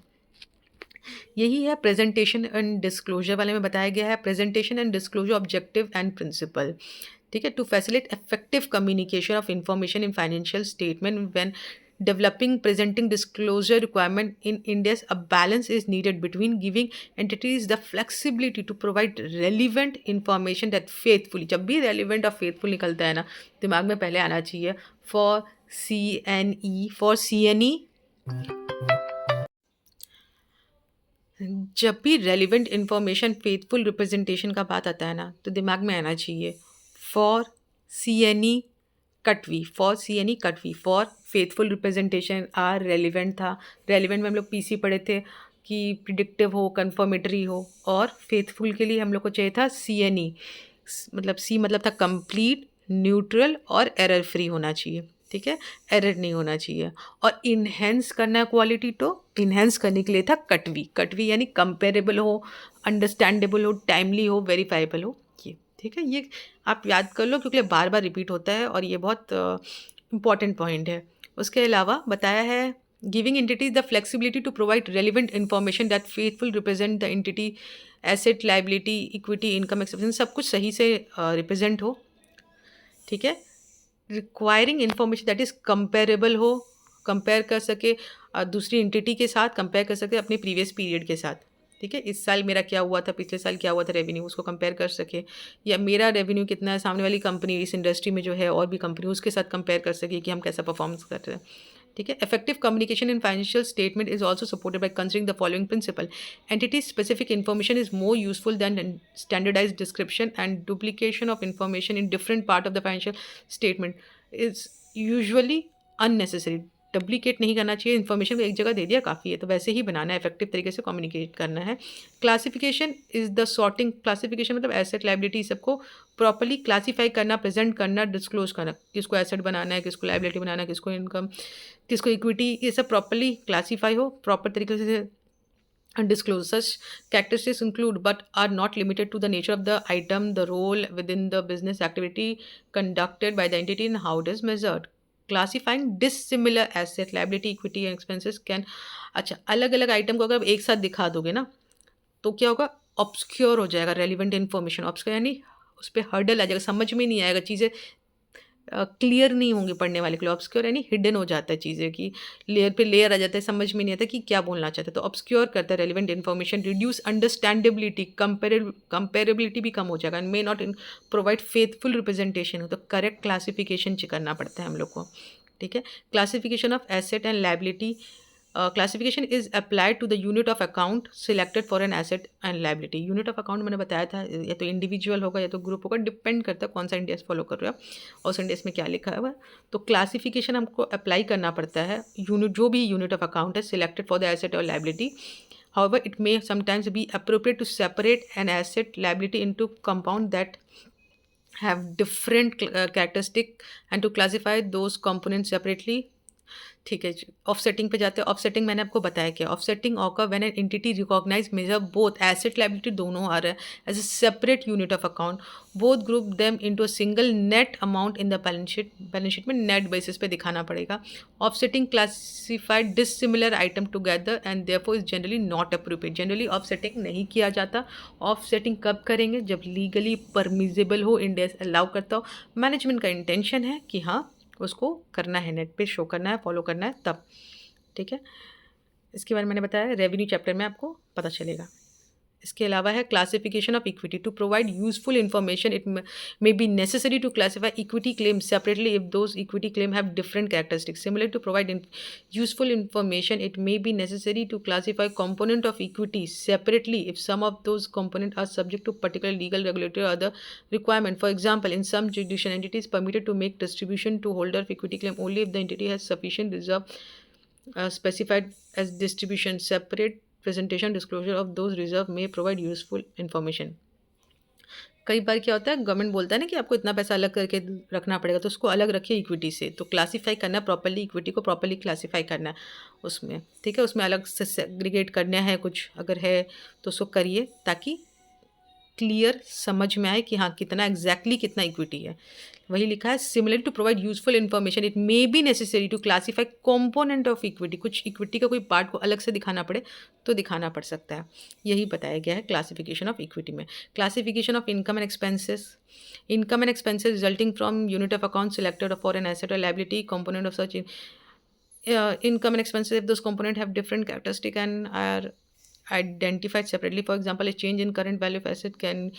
यही है प्रेजेंटेशन एंड डिस्क्लोजर वाले में बताया गया है, presentation and disclosure objective and principle. ठीक है, to facilitate effective communication of information in financial statement when developing presenting disclosure requirement in India, a balance is needed between giving entities the flexibility to provide relevant information that faithfully, जब भी relevant और faithful निकलता है ना, दिमाग में पहले आना चाहिए for CNE, for CNE, जब भी रेलिवेंट इंफॉर्मेशन फेथफुल रिप्रेजेंटेशन का बात आता है ना, तो दिमाग में आना चाहिए फॉर CNE कटवी, फॉर CNE कटवी, for faithful representation R relevant था। रेलिवेंट में हम लोग PC पढ़े थे कि प्रिडिक्टिव हो, कन्फर्मेटरी हो, और फेथफुल के लिए हम लोग को चाहिए था CNE, मतलब C मतलब था कंप्लीट, न्यूट्रल और एरर फ्री होना चाहिए। ठीक है, एरर नहीं होना चाहिए। और इन्हेंस करना है क्वालिटी, तो इन्हेंस करने के लिए था कटवी। कटवी यानी कंपेरेबल हो, अंडरस्टैंडेबल हो, टाइमली हो, वेरीफाइबल हो, ये। ठीक है, ये आप याद कर लो क्योंकि बार बार रिपीट होता है और ये बहुत इंपॉर्टेंट पॉइंट है। उसके अलावा बताया है giving entities the flexibility to provide relevant information that faithful represent the entity asset, liability, equity, income, expense, सब कुछ सही से रिप्रेजेंट हो। ठीक है, requiring information that is comparable हो, कंपेयर कर सके दूसरी एंटिटी के साथ, कंपेयर कर सके अपने प्रीवियस पीरियड के साथ। ठीक है, इस साल मेरा क्या हुआ था, पिछले साल क्या हुआ था रेवेन्यू, उसको कंपेयर कर सके, या मेरा रेवेन्यू कितना है, सामने वाली कंपनी इस इंडस्ट्री में जो है और भी कंपनी, उसके साथ कंपेयर कर सके कि हम कैसा परफॉर्मेंस कर रहे हैं। ठीक है, effective communication in financial statement is also supported by considering the following principle: entity specific information is more useful than standardise description, and duplication of information in different part of the financial statement is usually unnecessary. Duplicate नहीं करना चाहिए, information को एक जगह दे दिया काफ़ी है, तो वैसे ही बनाना है, इफेक्टिव तरीके से कम्युनिकेट करना है। Classification is the sorting, classification मतलब एसेट, लाइबिलिटी, सबको प्रॉपरली क्लासीफाई करना, प्रेजेंट करना, डिस्क्लोज करना, किसको एसेट बनाना है, किसको लाइबिलिटी बनाना है, किसको इनकम, किसको इक्विटी, ये सब प्रॉपरली क्लासीफाई हो, प्रॉपर तरीके से disclose. Such characteristics include but are not limited to the nature of the item, the role within the business activity conducted by the entity, and how it is measured. Classifying dissimilar asset, liability, equity and expenses can, अच्छा अलग अलग item को अगर आप एक साथ दिखा दोगे ना, तो क्या होगा, ऑब्सक्योर हो जाएगा रेलिवेंट इन्फॉर्मेशन। ऑब्सक्योर यानी उस पर हर्डल आ जाएगा, समझ में नहीं आएगा, चीज़ें क्लियर नहीं होंगे पढ़ने वाले के लिए। ऑब्सक्योर यानी हिडन हो जाता है चीज़ें की, लेयर पे लेयर आ जाता है, समझ में नहीं आता कि क्या बोलना चाहते हैं, तो ऑब्सक्योर करता है relevant information, reduce understandability, comparability भी कम हो जाएगा, may not provide faithful representation हो, तो करेक्ट क्लासिफिकेशन करना पड़ता है हम लोग को। ठीक है, classification of asset and liability, classification is applied to the unit of account selected for an asset and liability. Unit of account मैंने बताया था, या तो इंडिविजुअल होगा या तो ग्रुप होगा, डिपेंड करता है कौन सा इंडेक्स फॉलो कर रहे हो आप और उस इंडेक्स में क्या लिखा है। तो क्लासिफिकेशन हमको अप्लाई करना पड़ता है, यूनिट जो भी यूनिट ऑफ अकाउंट है सिलेक्टेड फॉर द एसेट और liability. However, it may sometimes be appropriate to separate an asset liability into compound that have different characteristic and to classify those components separately. ठीक है, offsetting पे जाते हैं। Offsetting मैंने आपको बताया क्या, offsetting occur when an entity recognise measure both asset liability, दोनों आ रहा है as a separate unit of account, both group them into a single net amount in the balance sheet. Balance sheet में net basis पे दिखाना पड़ेगा। Offsetting classified dissimilar item together and therefore is generally not appropriate. Generally offsetting नहीं किया जाता। Offsetting कब करेंगे, जब लीगली परमिजेबल हो, इंडिया अलाउ करता हो, मैनेजमेंट का इंटेंशन है कि हाँ उसको करना है, नेट पे शो करना है, फॉलो करना है, तब। ठीक है, इसके बारे में मैंने बताया, रेवेन्यू चैप्टर में आपको पता चलेगा। इसके अलावा है classification of equity, to provide useful information it may be necessary to classify equity claim separately if those equity claim have different characteristics. Similar to provide useful information it may be necessary to classify component of equity separately if some of those components are subject to particular legal, regulatory or other requirement. For example, in some judicial entities permitted to make distribution to holder of equity claim only if the entity has sufficient reserve specified as distribution. Separate presentation disclosure of those reserve may provide useful information. कई बार क्या होता है, government बोलता है ना कि आपको इतना पैसा अलग करके रखना पड़ेगा, तो उसको अलग रखिए इक्विटी से। तो क्लासीफाई करना प्रॉपर्ली, इक्विटी को प्रॉपर्ली क्लासीफाई करना है उसमें, ठीक है। उसमें अलग से सेग्रीगेट करना है कुछ अगर है तो उसको करिए, ताकि क्लियर समझ में आए कि हाँ कितना एग्जैक्टली कितना इक्विटी है। वही लिखा है, similar to provide useful information it may be necessary to classify component of equity. कुछ इक्विटी का कोई पार्ट को अलग से दिखाना पड़े तो दिखाना पड़ सकता है। यही बताया गया है क्लासिफिकेशन ऑफ इक्विटी में। Classification of income and expenses, income and expenses resulting from unit of account selected for an asset और liability component of such income and expenses if those components have different characteristic and are identified separately. For example, a change in current value of asset can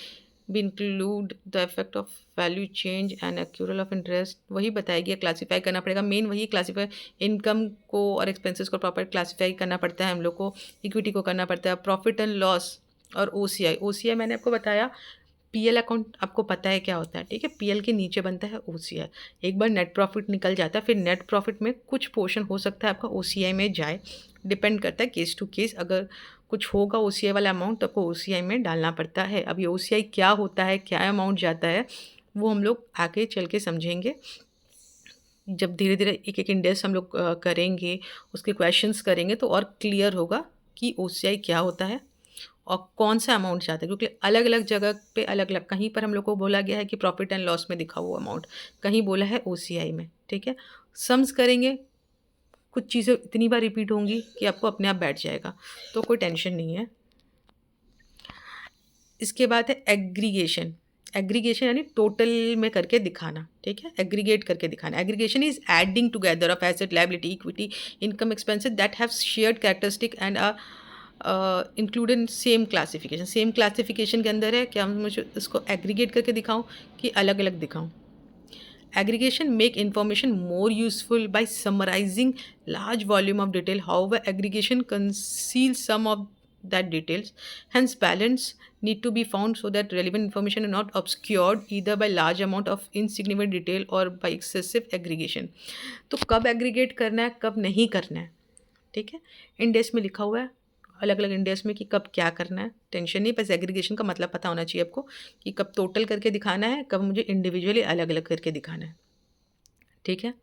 भी include the effect of value change and accrual of interest। वही बताया गया, classify करना पड़ेगा। Main वही classify, income को और expenses को प्रॉपर क्लासीफाई करना पड़ता है हम लोग को, इक्विटी को करना पड़ता है। प्रॉफिट एंड लॉस और ओसीआई, ओसीआई मैंने आपको बताया, पीएल अकाउंट आपको पता है क्या होता है, ठीक है। पीएल के नीचे बनता है ओसीआई। एक बार नेट प्रॉफिट निकल जाता है, फिर नेट प्रॉफिट में कुछ पोर्शन हो सकता है आपका ओसीआई में जाए, डिपेंड करता है केस टू केस। अगर कुछ होगा ओसीआई वाला अमाउंट तो आपको ओसीआई में डालना पड़ता है। अब ये ओसीआई क्या होता है, क्या अमाउंट जाता है, वो हम लोग आगे चल के समझेंगे। जब धीरे धीरे एक एक इंडेक्स हम लोग करेंगे, उसके क्वेश्चंस करेंगे, तो और क्लियर होगा कि ओसीआई क्या होता है और कौन सा अमाउंट जाता है। क्योंकि अलग अलग जगह पे अलग अलग, कहीं पर हम लोग को बोला गया है कि प्रॉफिट एंड लॉस में दिखा हुआ अमाउंट, कहीं बोला है ओसीआई में, ठीक है। सम्स करेंगे, कुछ चीज़ें इतनी बार रिपीट होंगी कि आपको अपने आप बैठ जाएगा, तो कोई टेंशन नहीं है। इसके बाद है एग्रीगेशन। एग्रीगेशन यानी टोटल में करके दिखाना, ठीक है, एग्रीगेट करके दिखाना। Aggregation is adding together of asset, liability, equity, income, expenses that have shared characteristic and are included in same classification. Same classification के अंदर है, क्या मुझे इसको एग्रीगेट करके दिखाऊं कि अलग अलग दिखाऊं। Aggregation make information more useful by summarizing large volume of detail. However, aggregation conceals some of that details. Hence, balance need to be found so that relevant information is not obscured either by large amount of insignificant detail or by excessive aggregation. तो कब aggregate करना है, कब नहीं करना है, ठीक है। इंडेक्स में लिखा हुआ है अलग अलग इंडेक्स में कि कब क्या करना है, टेंशन नहीं। बस एग्रीगेशन का मतलब पता होना चाहिए आपको कि कब टोटल करके दिखाना है, कब मुझे इंडिविजुअली अलग अलग करके दिखाना है, ठीक है।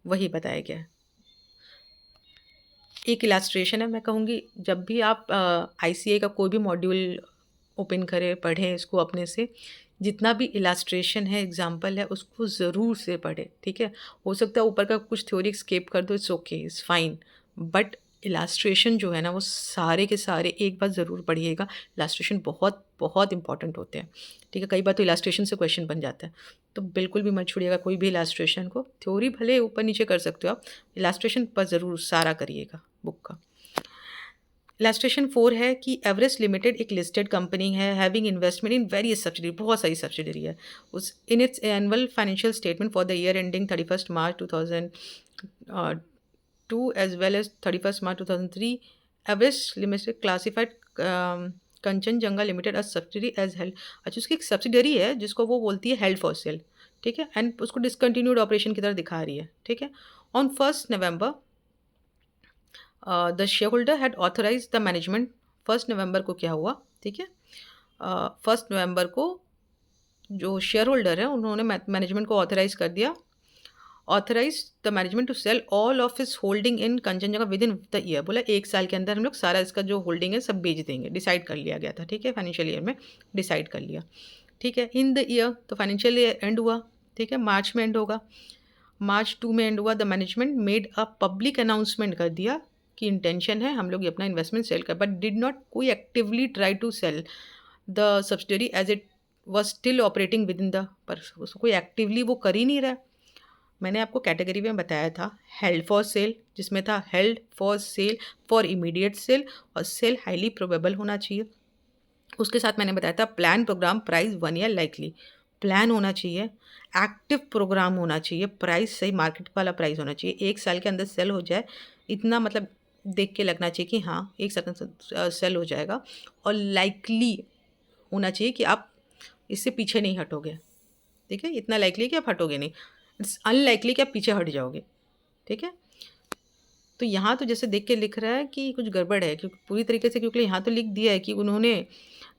वही बताया गया है। एक इलास्ट्रेशन है, मैं कहूँगी जब भी आप आईसीए का कोई भी मॉड्यूल ओपन करें, पढ़ें इसको अपने से, जितना भी इलास्ट्रेशन है, एग्जाम्पल है, उसको ज़रूर से पढ़ें, ठीक है। हो सकता है ऊपर का कुछ थ्योरी स्केप कर दो, it's okay, it's fine, but illustration जो है ना वो सारे के सारे एक बार ज़रूर पढ़िएगा। इलास्ट्रेशन बहुत बहुत इंपॉर्टेंट होते हैं, ठीक है। कई बार तो इलास्ट्रेशन से क्वेश्चन बन जाता है, तो बिल्कुल भी मत छोड़िएगा कोई भी इलास्ट्रेशन को। थ्योरी भले ऊपर नीचे कर सकते हो आप, इलास्ट्रेशन पर ज़रूर सारा करिएगा बुक का। इलास्ट्रेशन 4 है कि एवरेस्ट लिमिटेड एक लिस्टेड कंपनी है, having investment in various subsidiary, बहुत सारी सब्सिडरी है। उस in its annual financial statement for the year ending 31 March 2002 as well as 31 March 2003, Everest limited classified Kanchenjunga limited as subsidiary as held. अच्छा, उसकी एक subsidiary है जिसको वो बोलती है हेल्ड फॉर सेल, ठीक है, एंड उसको डिसकंटिन्यूड ऑपरेशन की तरह दिखा रही है, ठीक है। On 1 November the share holder had authorise the management. 1 नवंबर को क्या हुआ, ठीक है, 1 नवंबर को जो शेयर होल्डर है उन्होंने मैनेजमेंट को ऑथराइज कर दिया, authorise the management to sell all of his holding in Kanchenjunga within the year. बोला 1 साल के अंदर हम लोग सारा इसका जो होल्डिंग है सब बेच देंगे, डिसाइड कर लिया गया था, ठीक है, फाइनेंशियल ईयर में डिसाइड कर लिया, ठीक है। इन द ईयर, तो फाइनेंशियल ईयर एंड हुआ, ठीक है, मार्च में एंड होगा, मार्च 2 में एंड हुआ। The management made a public announcement कर दिया कि इंटेंशन है हम लोग ये अपना इन्वेस्टमेंट सेल कर, बट डिड नॉट कोई actively try to sell the subsidiary as it was still operating within the, पर उसको कोई एक्टिवली वो कर ही नहीं रहा। मैंने आपको कैटेगरी में बताया था हेल्ड फॉर सेल, जिसमें था held for sale for immediate sale और सेल हाईली प्रोबेबल होना चाहिए। उसके साथ मैंने बताया था plan program price 1 year likely, plan होना चाहिए, एक्टिव प्रोग्राम होना चाहिए, प्राइस सही मार्केट वाला प्राइस होना चाहिए, 1 साल के अंदर सेल हो जाए, इतना मतलब देख के लगना चाहिए कि हाँ 1 साल सेल हो जाएगा, और लाइकली होना चाहिए कि आप इससे पीछे नहीं हटोगे, ठीक है, इतना लाइकली कि आप हटोगे नहीं, इट्स अनलाइकली कि आप पीछे हट जाओगे, ठीक है। तो यहाँ तो जैसे देख के लिख रहा है कि कुछ गड़बड़ है, क्योंकि पूरी तरीके से, क्योंकि यहाँ तो लिख दिया है कि उन्होंने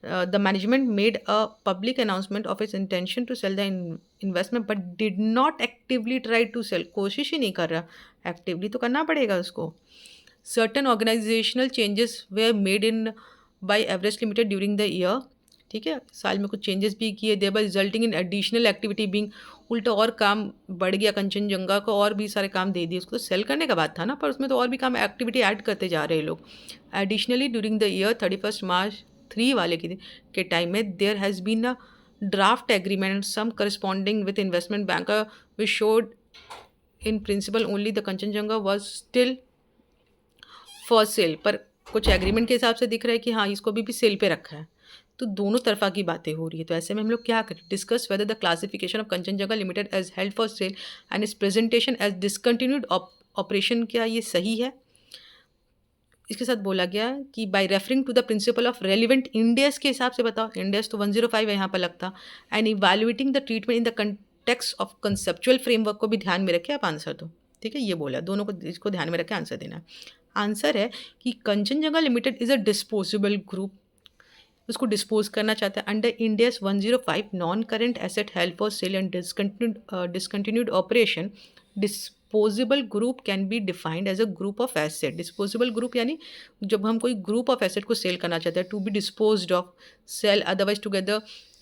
the management made a public announcement of its intention to sell the investment but did not actively try to sell, कोशिश ही नहीं कर रहा, एक्टिवली तो करना पड़ेगा उसको। Certain organisational changes were made in by Everest limited during the year, ठीक है, साल में कुछ चेंजेस भी किए, thereby resulting in additional activity being, उल्टा और काम बढ़ गया, कंचनजंगा को और भी सारे काम दे दिए, उसको तो सेल करने का बात था ना, पर उसमें तो और भी काम एक्टिविटी ऐड करते जा रहे हैं लोग। Additionally during the year 31 March 3 वाले के टाइम में there has been a draft agreement some corresponding with investment banker which showed in principle only the Kanchenjunga was still for sale, पर कुछ एग्रीमेंट के हिसाब से दिख रहा है कि हाँ इसको भी सेल पे रखा है। तो दोनों तरफा की बातें हो रही है, तो ऐसे में हम लोग क्या करें, discuss whether the classification of Kanchenjunga limited as held for sale and its presentation as discontinued operation, क्या ये सही है। इसके साथ बोला गया कि by referring to the principle of relevant Ind AS के हिसाब से बताओ, इंडेस तो 105 है यहाँ पर लगता, and evaluating the treatment in the context of conceptual framework को भी ध्यान में रखे आप आंसर दो, ठीक है, ये बोला, दोनों को इसको ध्यान में रखे आंसर देना। आंसर है कि Kanchenjunga limited is a disposable group, उसको डिस्पोज करना चाहता है under Ind AS 105 non current asset held for sale and discontinued operation. Disposable group can be defined as a group of asset, disposable group यानी जब हम कोई ग्रुप ऑफ एसेट को sale करना चाहते हैं, to be disposed of, sale otherwise together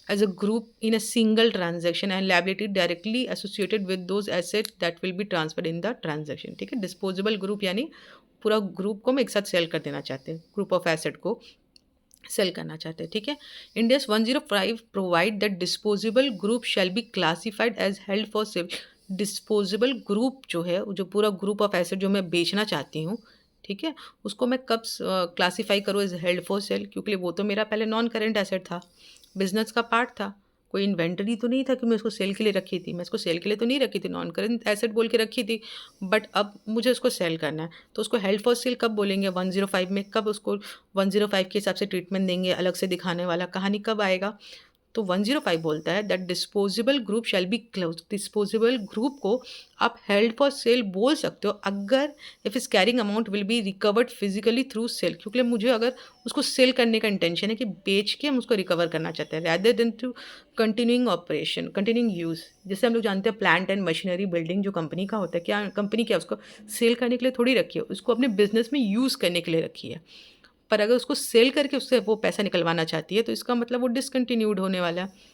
as a group in a single transaction and liability directly associated with those assets that will be transferred in the transaction, ठीक है। Disposable group यानी पूरा group को हम एक साथ cell कर देना चाहते हैं, ग्रुप ऑफ एसेट को सेल करना चाहते हैं, ठीक है। Ind AS 105 provide that disposable group shall be classified as held for sale. Disposable group जो है, जो पूरा ग्रुप ऑफ एसेट जो मैं बेचना चाहती हूँ, ठीक है, उसको मैं कब क्लासीफाई करूँ एज हेल्ड फॉर सेल, क्योंकि वो तो मेरा पहले नॉन करेंट एसेट था, बिजनेस का पार्ट था, कोई इन्वेंटरी तो नहीं था कि मैं उसको सेल के लिए रखी थी, मैं इसको सेल के लिए तो नहीं रखी थी, नॉन करेंट एसेट बोल के रखी थी, बट अब मुझे उसको सेल करना है, तो उसको हेल्ड फॉर सेल कब बोलेंगे 105 में, कब उसको 105 के हिसाब से ट्रीटमेंट देंगे, अलग से दिखाने वाला कहानी कब आएगा। तो 105 बोलता है that disposable group shall be close, disposable group को आप हेल्ड फॉर सेल बोल सकते हो अगर if its carrying amount will be recovered physically through sale, क्योंकि मुझे अगर उसको सेल करने का इंटेंशन है कि बेच के हम उसको रिकवर करना चाहते हैं, rather than through continuing operation, continuing use. जैसे हम लोग जानते हैं प्लांट एंड मशीनरी बिल्डिंग जो कंपनी का होता है, क्या कंपनी क्या उसको सेल करने के लिए थोड़ी रखी है, उसको अपने बिजनेस में यूज़ करने के लिए रखी है, पर अगर उसको सेल करके उससे वो पैसा निकलवाना चाहती है तो इसका मतलब वो डिसकंटिन्यूड होने वाला है।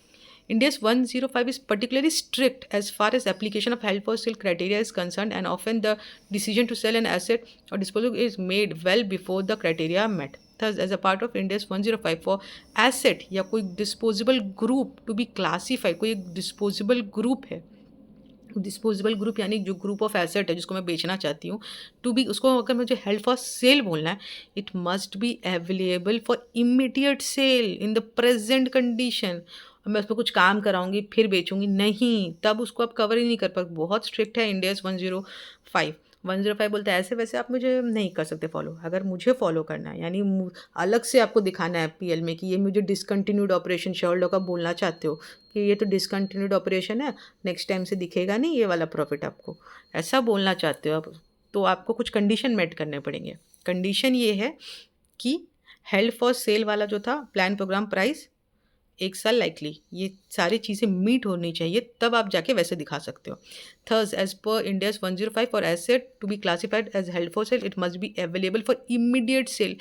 India's 105 is particularly strict as far as application of held for sale criteria is concerned, and often the decision to sell an asset or dispose of it is made well before the criteria are met. Thus, as a part of India's 105 for asset या कोई disposable group to be classified, कोई एक disposable group है, disposable group यानी जो group of asset है जिसको मैं बेचना चाहती हूँ, टू बी उसको अगर मुझे हेल्ड फॉर सेल बोलना है, it must be available for immediate sale in the present condition. मैं उसमें कुछ काम कराऊंगी फिर बेचूंगी नहीं, तब उसको आप कवर ही नहीं कर पाओगे, बहुत स्ट्रिक्ट है इंडियाज़ 105 बोलता है ऐसे वैसे आप मुझे नहीं कर सकते फॉलो। अगर मुझे फॉलो करना है यानी अलग से आपको दिखाना है पीएल में कि ये मुझे डिसकंटिन्यूड ऑपरेशन, शेयर होल्डर का बोलना चाहते हो कि ये तो डिसकंटिन्यूड ऑपरेशन है, नेक्स्ट टाइम से दिखेगा नहीं ये वाला प्रॉफिट आपको, ऐसा बोलना चाहते हो आप, तो आपको कुछ कंडीशन मेट करने पड़ेंगे। कंडीशन ये है कि हेल्ड फॉर सेल वाला जो था प्लान प्रोग्राम प्राइस 1 साल लाइकली, ये सारी चीज़ें मीट होनी चाहिए, तब आप जाके वैसे दिखा सकते हो। थर्स as per Ind AS 105 for asset to be classified as held for sale it must be available for immediate sale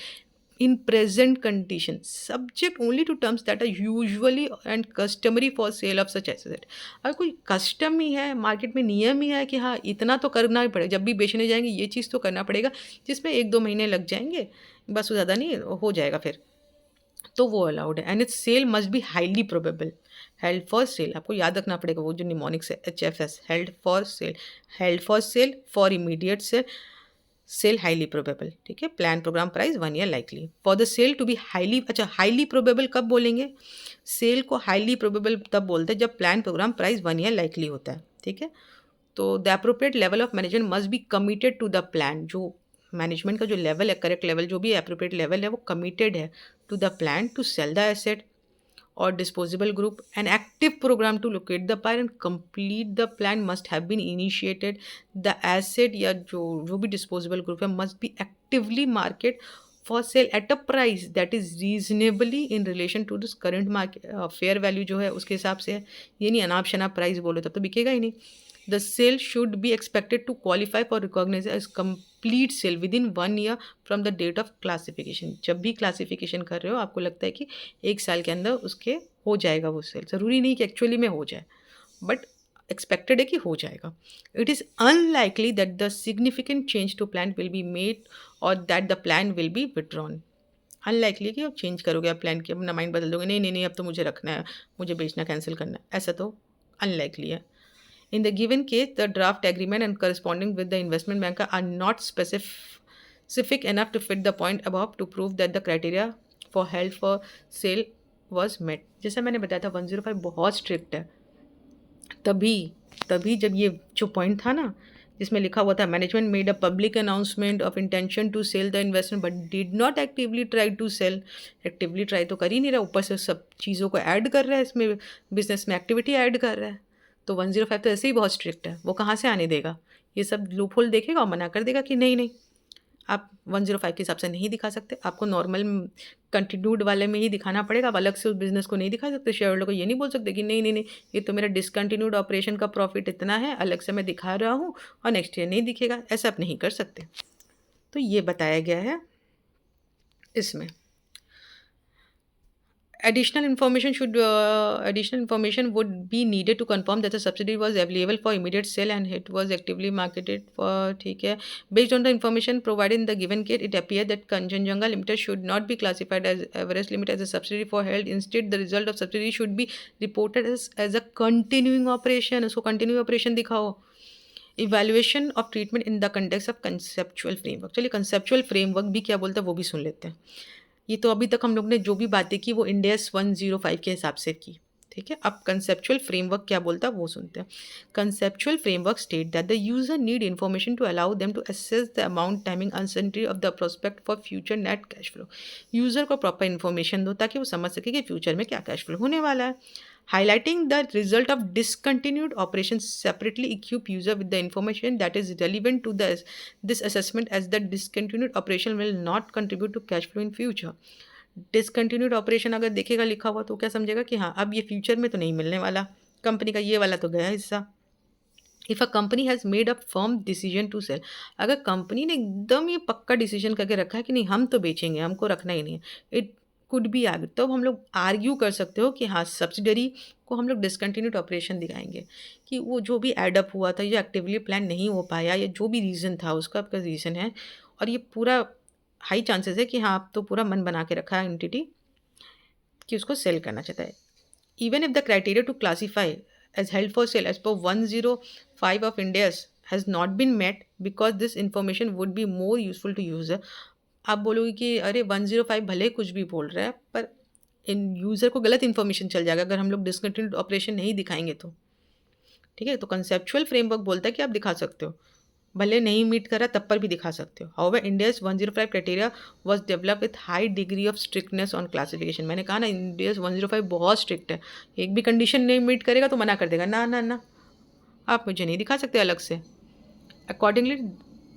in present condition subject only to terms that are usually and customary for sale of such asset। अगर कोई custom ही है, market में नियम ही है कि हाँ इतना तो करना ही पड़ेगा, जब भी बेचने जाएंगे ये चीज़ तो करना पड़ेगा, जिसमें 1-2 महीने लग जाएंगे बस, ज़्यादा नहीं हो जाएगा फिर, तो वो अलाउड है। And its sale must be highly probable. Held for sale आपको याद रखना पड़ेगा, वो जो निमोनिक्स है HFS, held for sale, held for sale for immediate sale, sale highly probable, ठीक है। Plan program price 1 year likely for the sale to be highly, अच्छा हाईली प्रोबेबल कब बोलेंगे, सेल को हाईली प्रोबेबल तब बोलते हैं जब plan program price 1 year likely होता है, ठीक है। तो the appropriate level of management must be committed to the plan, जो मैनेजमेंट का जो लेवल है, करेक्ट लेवल जो भी अप्रोप्रिएट लेवल है वो कमिटेड है to the plan to sell the asset or disposable group. An active program to locate the buyer and complete the plan must have been initiated. The asset या जो भी disposable group है must be actively market for sale at a price that is reasonably in relation to this current market fair value जो है उसके हिसाब से है. ये नहीं अनाप शनाप प्राइस बोलो तब तो बिकेगा ही नहीं. The sale should be expected to qualify for recognition as complete sale within 1 year from the date of classification. जब भी क्लासिफिकेशन कर रहे हो आपको लगता है कि 1 साल के अंदर उसके हो जाएगा वो सेल. ज़रूरी नहीं कि एक्चुअली में हो जाए, बट एक्सपेक्टेड है कि हो जाएगा. It is unlikely that the significant change to plan will be made और that the plan will be withdrawn. Unlikely कि आप चेंज करोगे, आप प्लान की अपना माइंड बदल दोगे, नहीं नहीं नहीं अब तो मुझे रखना है, मुझे बेचना कैंसिल करना है, ऐसा तो अनलाइकली है. In the given case, the draft agreement and corresponding with the investment banker are not specific enough to fit the point above to prove that the criteria for held for sale was met. जैसा मैंने बताया था 105 बहुत strict है. तभी तभी जब ये जो पॉइंट था ना जिसमें लिखा हुआ था management made a public announcement of intention to sell the investment but did not actively try to sell. Actively try तो कर ही नहीं रहा, ऊपर से सब चीज़ों को ऐड कर रहा है, इसमें बिजनेस में एक्टिविटी ऐड कर रहा है. तो 105 तो ऐसे ही बहुत स्ट्रिक्ट है, वो कहाँ से आने देगा. ये सब लूप होल देखेगा और मना कर देगा कि नहीं नहीं आप 105 के हिसाब से नहीं दिखा सकते, आपको नॉर्मल कंटिन्यूड वाले में ही दिखाना पड़ेगा. आप अलग से उस बिज़नेस को नहीं दिखा सकते. शेयर होल्डर को ये नहीं बोल सकते कि नहीं नहीं नहीं ये तो मेरा डिसकंटिन्यूड ऑपरेशन का प्रॉफिट इतना है, अलग से मैं दिखा रहा हूँ और नेक्स्ट ईयर नहीं दिखेगा. ऐसा आप नहीं कर सकते. तो ये बताया गया है इसमें. Additional information would be needed to confirm that the subsidy was available for immediate sale and it was actively marketed for. ठीक है. Based on the information provided in the given case, it appears that Kanchenjunga Limited should not be classified as Everest Limited as a subsidiary for held. Instead, the result of subsidy should be reported as a continuing operation. उसको continuing operation दिखाओ. Evaluation of treatment in the context of conceptual framework. चलिए conceptual framework भी क्या बोलता है वो भी सुन लेते हैं. ये तो अभी तक हम लोग ने जो भी बातें की वो इंड एस 105 के हिसाब से की. ठीक है. अब कंसेप्चुअल फ्रेमवर्क क्या बोलता है वो सुनते हैं. Conceptual framework state that the user need information to allow them to assess the amount timing uncertainty of the prospect for future net cash flow. User को प्रॉपर इन्फॉर्मेशन दो ताकि वो समझ सके कि फ्यूचर में क्या कैश फ्लो होने वाला है. Highlighting the result of discontinued operations separately equip user with the information that is relevant to this assessment as the discontinued operation will not contribute to cash flow in future. Discontinued operation अगर देखेगा लिखा हुआ तो क्या समझेगा कि हाँ अब ये फ्यूचर में तो नहीं मिलने वाला, कंपनी का ये वाला तो गया हिस्सा. If a company has made a firm decision to sell, अगर कंपनी ने एकदम ये पक्का डिसीजन करके रखा है कि नहीं हम तो बेचेंगे, हमको रखना ही नहीं है, इट कुड बी आर्ग्यू. तो हम लोग आर्ग्यू कर सकते हो कि हाँ सब्सिडरी को हम लोग डिसकंटिन्यूड ऑपरेशन दिखाएंगे कि वो जो भी एडअप हुआ था या एक्टिवली प्लान नहीं हो पाया या जो भी रीज़न था उसका आपका रीज़न है और ये पूरा हाई चांसेस है कि हाँ आप तो पूरा मन बना के रखा है एंटिटी कि उसको सेल करना चाहता है. Even if the criteria to classify as held for sale as per 105 of Ind AS has not been met because this information would be more useful to user. आप बोलोगे कि अरे 105 भले कुछ भी बोल रहा है पर इन यूज़र को गलत इन्फॉर्मेशन चल जाएगा अगर हम लोग डिसकंटिन्यूड ऑपरेशन नहीं दिखाएंगे तो. ठीक है. तो कंसेप्चुअल फ्रेमवर्क बोलता है कि आप दिखा सकते हो, भले नहीं मीट करा तब पर भी दिखा सकते हो. However India's 105 criteria was develop with high degree of strictness on classification. मैंने कहा ना इंडियाज 105 बहुत स्ट्रिक्ट है, एक भी कंडीशन नहीं मीट करेगा तो मना कर देगा, ना ना ना आप मुझे नहीं दिखा सकते अलग से. Accordingly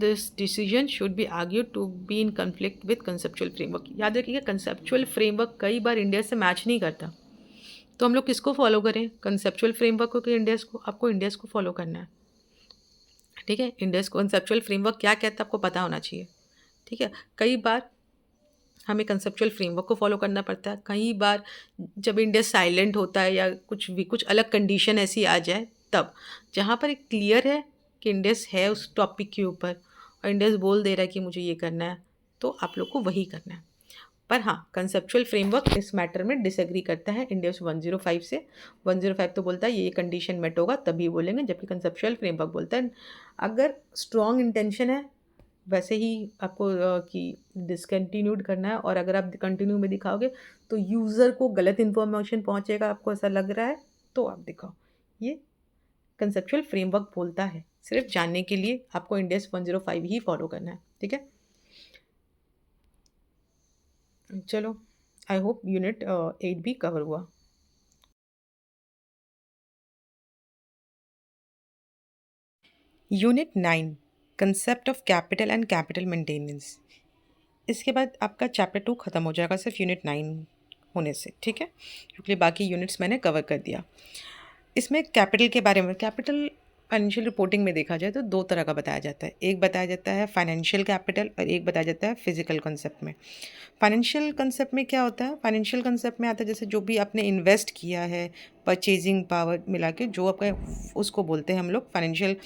this decision should be argue to be in conflict with conceptual framework. याद रखिएगा कंसेप्चुअल फ्रेमवर्क कई बार इंडिया से मैच नहीं करता, तो हम लोग किसको फॉलो करें, कंसेप्चुअल फ्रेमवर्क को कि इंडियाज को. आपको इंडियाज को फॉलो करना है. ठीक है. इंडियस कंसेप्चुअल फ्रेमवर्क क्या कहता है आपको पता होना चाहिए. ठीक है. कई बार हमें कंसेप्चुअल फ्रेमवर्क को फॉलो करना पड़ता है, कई बार जब इंडिया साइलेंट होता है या कुछ अलग कंडीशन ऐसी आ जाए तब, जहाँ पर एक क्लियर है कि इंडियस है उस टॉपिक के ऊपर और इंडियस बोल दे रहा है कि मुझे ये करना है तो आप लोग को वही करना है. पर हाँ कंसेप्चुअल फ्रेमवर्क इस मैटर में डिसएग्री करता है इंडियस 105 से. 105 तो बोलता है ये कंडीशन मेट होगा तभी बोलेंगे, जबकि कंसेप्चुअल फ्रेमवर्क बोलता है अगर स्ट्रॉन्ग इंटेंशन है वैसे ही आपको कि डिसकंटिन्यूड करना है और अगर आप कंटिन्यू में दिखाओगे तो यूज़र को गलत इन्फॉर्मेशन पहुँचेगा, आपको ऐसा लग रहा है तो आप दिखाओ. ये कंसेप्चुअल फ्रेमवर्क बोलता है. सिर्फ जानने के लिए आपको इंडियस 105 ही फॉलो करना है. ठीक है. चलो आई होप यूनिट 8 भी कवर हुआ. Unit 9, concept of capital and capital maintenance. इसके बाद आपका चैप्टर 2 ख़त्म हो जाएगा सिर्फ यूनिट 9 होने से, ठीक है, क्योंकि बाकी यूनिट्स मैंने कवर कर दिया। इसमें कैपिटल के बारे में, कैपिटल फाइनेंशियल रिपोर्टिंग में देखा जाए तो दो तरह का बताया जाता है। एक बताया जाता है फाइनेंशियल कैपिटल और एक बताया जाता है फिजिकल कंसेप्ट में। फाइनेंशियल कंसेप्ट में क्या होता है? फाइनेंशियल कंसेप्ट में आता है जैसे जो भी आपने इन्वेस्ट किया है, परचेजिंग पावर मिला के जो आपका, उसको बोलते हैं हम लोग फाइनेंशियल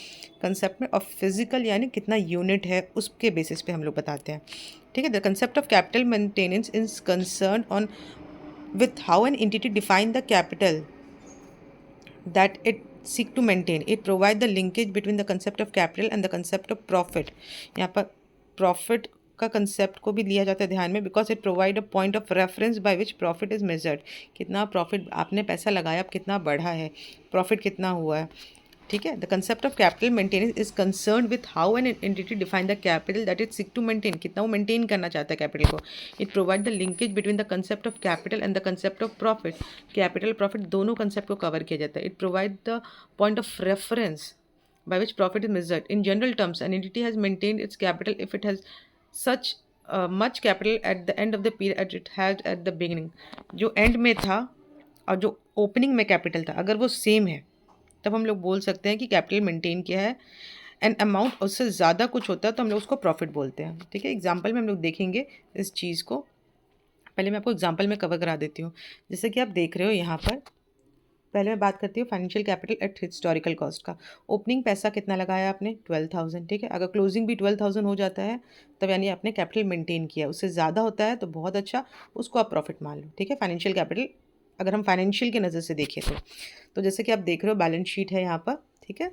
कंसेप्ट में। और फिजिकल यानी कितना यूनिट है उसके बेसिस पे हम लोग बताते हैं, ठीक है। The concept of capital maintenance is concern on with how an entity define the capital that it seek to maintain. It provide the linkage between the concept of capital and the concept of profit. यहाँ पर profit का concept को भी लिया जाता है ध्यान में, because it provide a point of reference by which profit is measured. कितना प्रॉफिट आपने पैसा लगाया, अब कितना बढ़ा है, प्रॉफिट कितना हुआ है, ठीक है। The concept of capital maintenance is concern with how an entity define the capital that it seek to maintain. कितना वो मेंटेन करना चाहता है कैपिटल को। It provide the linkage between the concept of capital and the concept of profit. Capital profit दोनों concept को cover किया जाता है। It provide the point of reference by which profit is measured. In general terms, an entity has maintained its capital if it has such much capital at the end of the period as it had at the beginning. जो and में था और जो opening में capital था, अगर वो same है तब हम लोग बोल सकते हैं कि कैपिटल मेंटेन किया है। एंड अमाउंट उससे ज़्यादा कुछ होता है तो हम लोग उसको प्रॉफिट बोलते हैं, ठीक है। एग्जाम्पल में हम लोग देखेंगे इस चीज़ को। पहले मैं आपको एग्जाम्पल में कवर करा देती हूँ। जैसे कि आप देख रहे हो यहाँ पर, पहले मैं बात करती हूँ financial capital eight historical cost का। ओपनिंग पैसा कितना लगाया आपने? 12,000, ठीक है। अगर क्लोजिंग भी 12,000 हो जाता है तब यानी आपने कैपिटल मेंटेन किया। उससे ज़्यादा होता है तो बहुत अच्छा, उसको आप प्रॉफिट मान लो, ठीक है। फाइनेंशियल कैपिटल अगर हम फाइनेंशियल की नज़र से देखें तो जैसे कि आप देख रहे हो बैलेंस शीट है यहाँ पर, ठीक है।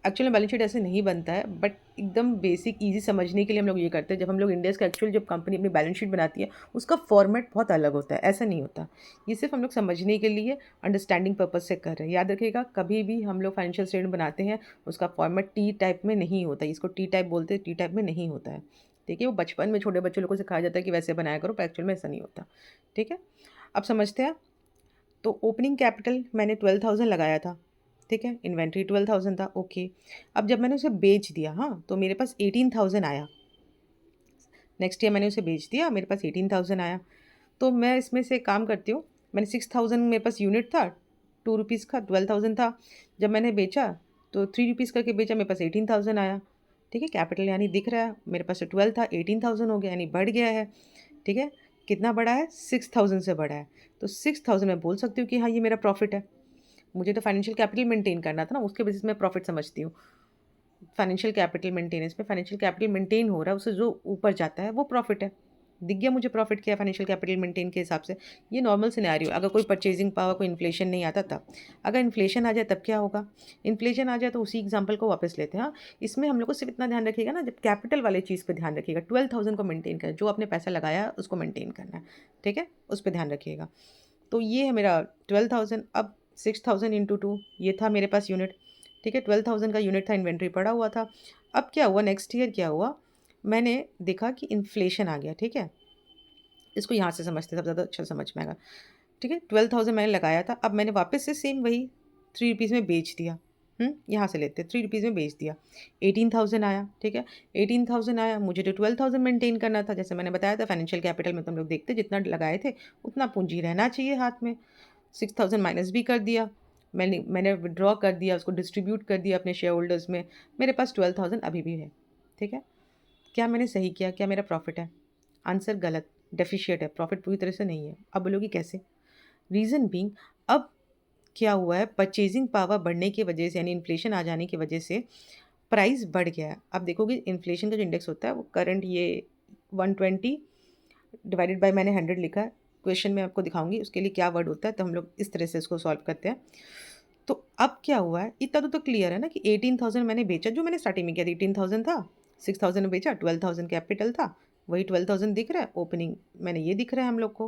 एक्चुअली बैलेंस शीट ऐसे नहीं बनता है, बट एकदम बेसिक ईजी समझने के लिए हम लोग ये करते हैं। जब हम लोग इंडिया का एक्चुअल जब कंपनी अपनी बैलेंस शीट बनाती है उसका फॉर्मेट बहुत अलग होता है, ऐसा नहीं होता। ये सिर्फ हम लोग समझने के लिए अंडरस्टैंडिंग पर्पज से कर रहे हैं। याद रखिएगा, कभी भी हम लोग फाइनेंशियल स्टेटमेंट बनाते हैं उसका फॉर्मेट टी टाइप में नहीं होता है। इसको टी टाइप बोलते हैं, टी टाइप में नहीं होता है, ठीक है। वो बचपन में छोटे बच्चों लोगों को सिखाया जाता है कि वैसे बनाया करो, पर एक्चुअल में ऐसा नहीं होता, ठीक है। अब समझते हैं। तो ओपनिंग कैपिटल मैंने 12,000 लगाया था, ठीक है। इन्वेंट्री 12,000 था, ओके। अब जब मैंने उसे बेच दिया, हाँ, तो मेरे पास 18,000 आया। नेक्स्ट ईयर मैंने उसे बेच दिया, मेरे पास 18,000 आया। तो मैं इसमें से काम करती हूँ, मैंने 6,000 मेरे पास यूनिट था, 2 रुपीज़ का, 12,000 था। जब मैंने बेचा तो 3 रुपीज़ करके बेचा, मेरे पास 18,000 आया, ठीक है। कैपिटल यानी दिख रहा है, मेरे पास 12 था, 18,000 हो गया, यानी बढ़ गया है, ठीक है। कितना बढ़ा है? 6,000 से बढ़ा है। तो 6,000 मैं बोल सकती हूँ कि हाँ ये मेरा प्रॉफिट है। मुझे तो फाइनेंशियल कैपिटल मेंटेन करना था ना, उसके बेसिस में प्रॉफिट समझती हूँ। फाइनेंशियल कैपिटल मेंटेनेंस में फाइनेंशियल कैपिटल मेंटेन हो रहा है, उससे जो ऊपर जाता है वो प्रॉफिट है। दिख गया मुझे प्रॉफिट क्या है फाइनेंशियल कैपिटल मेंटेन के हिसाब से। ये नॉर्मल सिनेरियो, अगर कोई परचेजिंग पावर, कोई इन्फ्लेशन नहीं आता तब। अगर इन्फ्लेशन आ जाए तब क्या होगा? इन्फ्लेशन आ जाए तो उसी एग्जाम्पल को वापस लेते हैं। हाँ, इसमें हम लोग को सिर्फ इतना ध्यान रखिएगा ना, जब कैपिटल वाले चीज़ पर ध्यान रखिएगा, 12,000 को मेंटेन करना, जो आपने पैसा लगाया उसको मेंटेन करना है, ठीक है, उस पर ध्यान रखिएगा। तो ये है मेरा 12,000। अब 6,000 इंटू 2, ये था मेरे पास यूनिट, ठीक है। 12,000 का यूनिट था, इन्वेंट्री पड़ा हुआ था। अब क्या हुआ, नेक्स्ट ईयर क्या हुआ, मैंने देखा कि इन्फ्लेशन आ गया, ठीक है। इसको यहाँ से समझते सब ज़्यादा अच्छा समझ में आएगा, ठीक है। 12,000 मैंने लगाया था, अब मैंने वापस से सेम वही 3 रुपीज़ में बेच दिया। यहाँ से लेते 3 रुपीज़ में बेच दिया, 18,000 आया, ठीक है। 18,000 आया, मुझे तो 12,000 मेंटेन करना था। जैसे मैंने बताया था फाइनेंशियल कैपिटल में तो हम लोग देखते जितना लगाए थे उतना पूंजी रहना चाहिए हाथ में। 6,000 माइनस भी कर दिया, मैंने विड्रॉ कर दिया, उसको डिस्ट्रीब्यूट कर दिया अपने शेयर होल्डर्स में। मेरे पास 12,000 अभी भी है, ठीक है। क्या मैंने सही किया? क्या मेरा प्रॉफिट है? आंसर गलत, डेफिशिएट है, प्रॉफिट पूरी तरह से नहीं है। अब बोलोगे कैसे? रीज़न बीइंग, अब क्या हुआ है, परचेजिंग पावर बढ़ने की वजह से यानी इन्फ्लेशन आ जाने की वजह से प्राइस बढ़ गया है। अब देखोगे इन्फ्लेशन का जो इंडेक्स होता है वो करंट ये 120 डिवाइडेड बाय मैंने 100 लिखा है। क्वेश्चन में आपको दिखाऊंगी उसके लिए क्या वर्ड होता है, तो हम लोग इस तरह से इसको सॉल्व करते हैं। तो अब क्या हुआ है, इतना तो क्लियर है ना कि 18,000 मैंने बेचा, जो मैंने स्टार्टिंग में किया था 18,000 था, 6,000 बेचा, 12,000 कैपिटल था, वही 12,000 दिख रहा है। ओपनिंग मैंने ये दिख रहा है हम लोग को।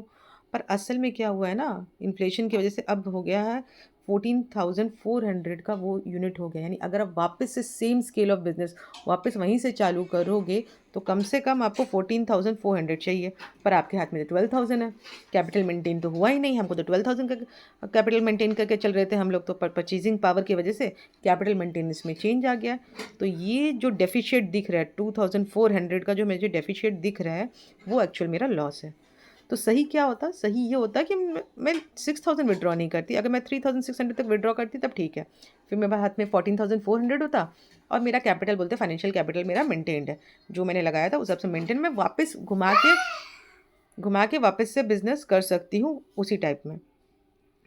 पर असल में क्या हुआ है ना, इन्फ्लेशन की वजह से अब हो गया है 14,400 का वो यूनिट हो गया। यानी अगर आप वापस से सेम स्केल ऑफ बिजनेस वापस वहीं से चालू करोगे तो कम से कम आपको 14,400 चाहिए, पर आपके हाथ में तो 12,000 है। कैपिटल मेंटेन तो हुआ ही नहीं, हमको तो 12,000 का कैपिटल मेंटेन करके चल रहे थे हम लोग, तो परचेजिंग पावर की वजह से कैपिटल मेंटेनेंस में चेंज आ गया। तो ये जो डेफिशिएट दिख रहा है 2,400 का, जो मुझे डेफिशिएट दिख रहा है वो एक्चुअल मेरा लॉस है। तो सही क्या होता, सही ये होता कि मैं 6,000 विड्रॉ नहीं करती। अगर मैं 3,600 तक विड्रॉ करती तब ठीक है, फिर मेरे हाथ में 14,400 होता और मेरा कैपिटल बोलते फाइनेंशियल कैपिटल मेरा मेंटेन्ड है, जो मैंने लगाया था उस सबसे मेंटेन, मैं वापस घुमा के वापस से बिजनेस कर सकती हूँ उसी टाइप में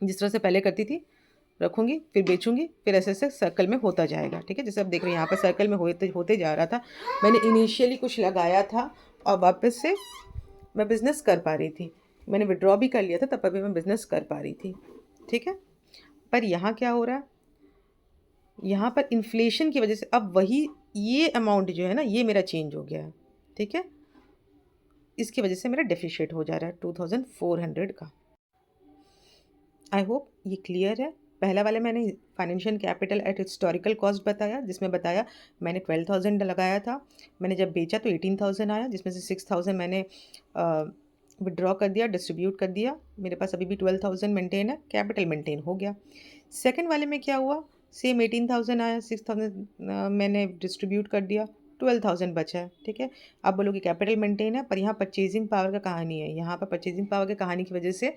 जिस तरह से पहले करती थी। रखूँगी फिर बेचूँगी, फिर ऐसे ऐसे सर्कल में होता जाएगा। ठीक है, जैसे आप देख रहे हैं यहाँ पर सर्कल में होते होते जा रहा था। मैंने इनिशियली कुछ लगाया था और वापस से मैं बिज़नेस कर पा रही थी। मैंने विड्रॉ भी कर लिया था तब अभी मैं बिज़नेस कर पा रही थी। ठीक है, पर यहाँ क्या हो रहा है, यहाँ पर इन्फ्लेशन की वजह से अब वही ये अमाउंट जो है ना ये मेरा चेंज हो गया है। ठीक है, इसकी वजह से मेरा डेफिशिएट हो जा रहा है 2,400 का। आई होप ये क्लियर है। पहला वाले मैंने financial capital eight historical cost बताया, जिसमें बताया मैंने 12,000 लगाया था, मैंने जब बेचा तो 18,000 आया, जिसमें से 6,000 मैंने विड्रॉ कर दिया, डिस्ट्रीब्यूट कर दिया। मेरे पास अभी भी 12,000 मेंटेन है, कैपिटल मेंटेन हो गया। सेकंड वाले में क्या हुआ, सेम 18,000 आया, 6,000 मैंने डिस्ट्रीब्यूट कर दिया, 12,000 बचा है। ठीक है, आप बोलोगे कैपिटल मेंटेन है, पर यहाँ परचेजिंग पावर का कहानी है। यहाँ पर परचेजिंग पावर की कहानी की वजह से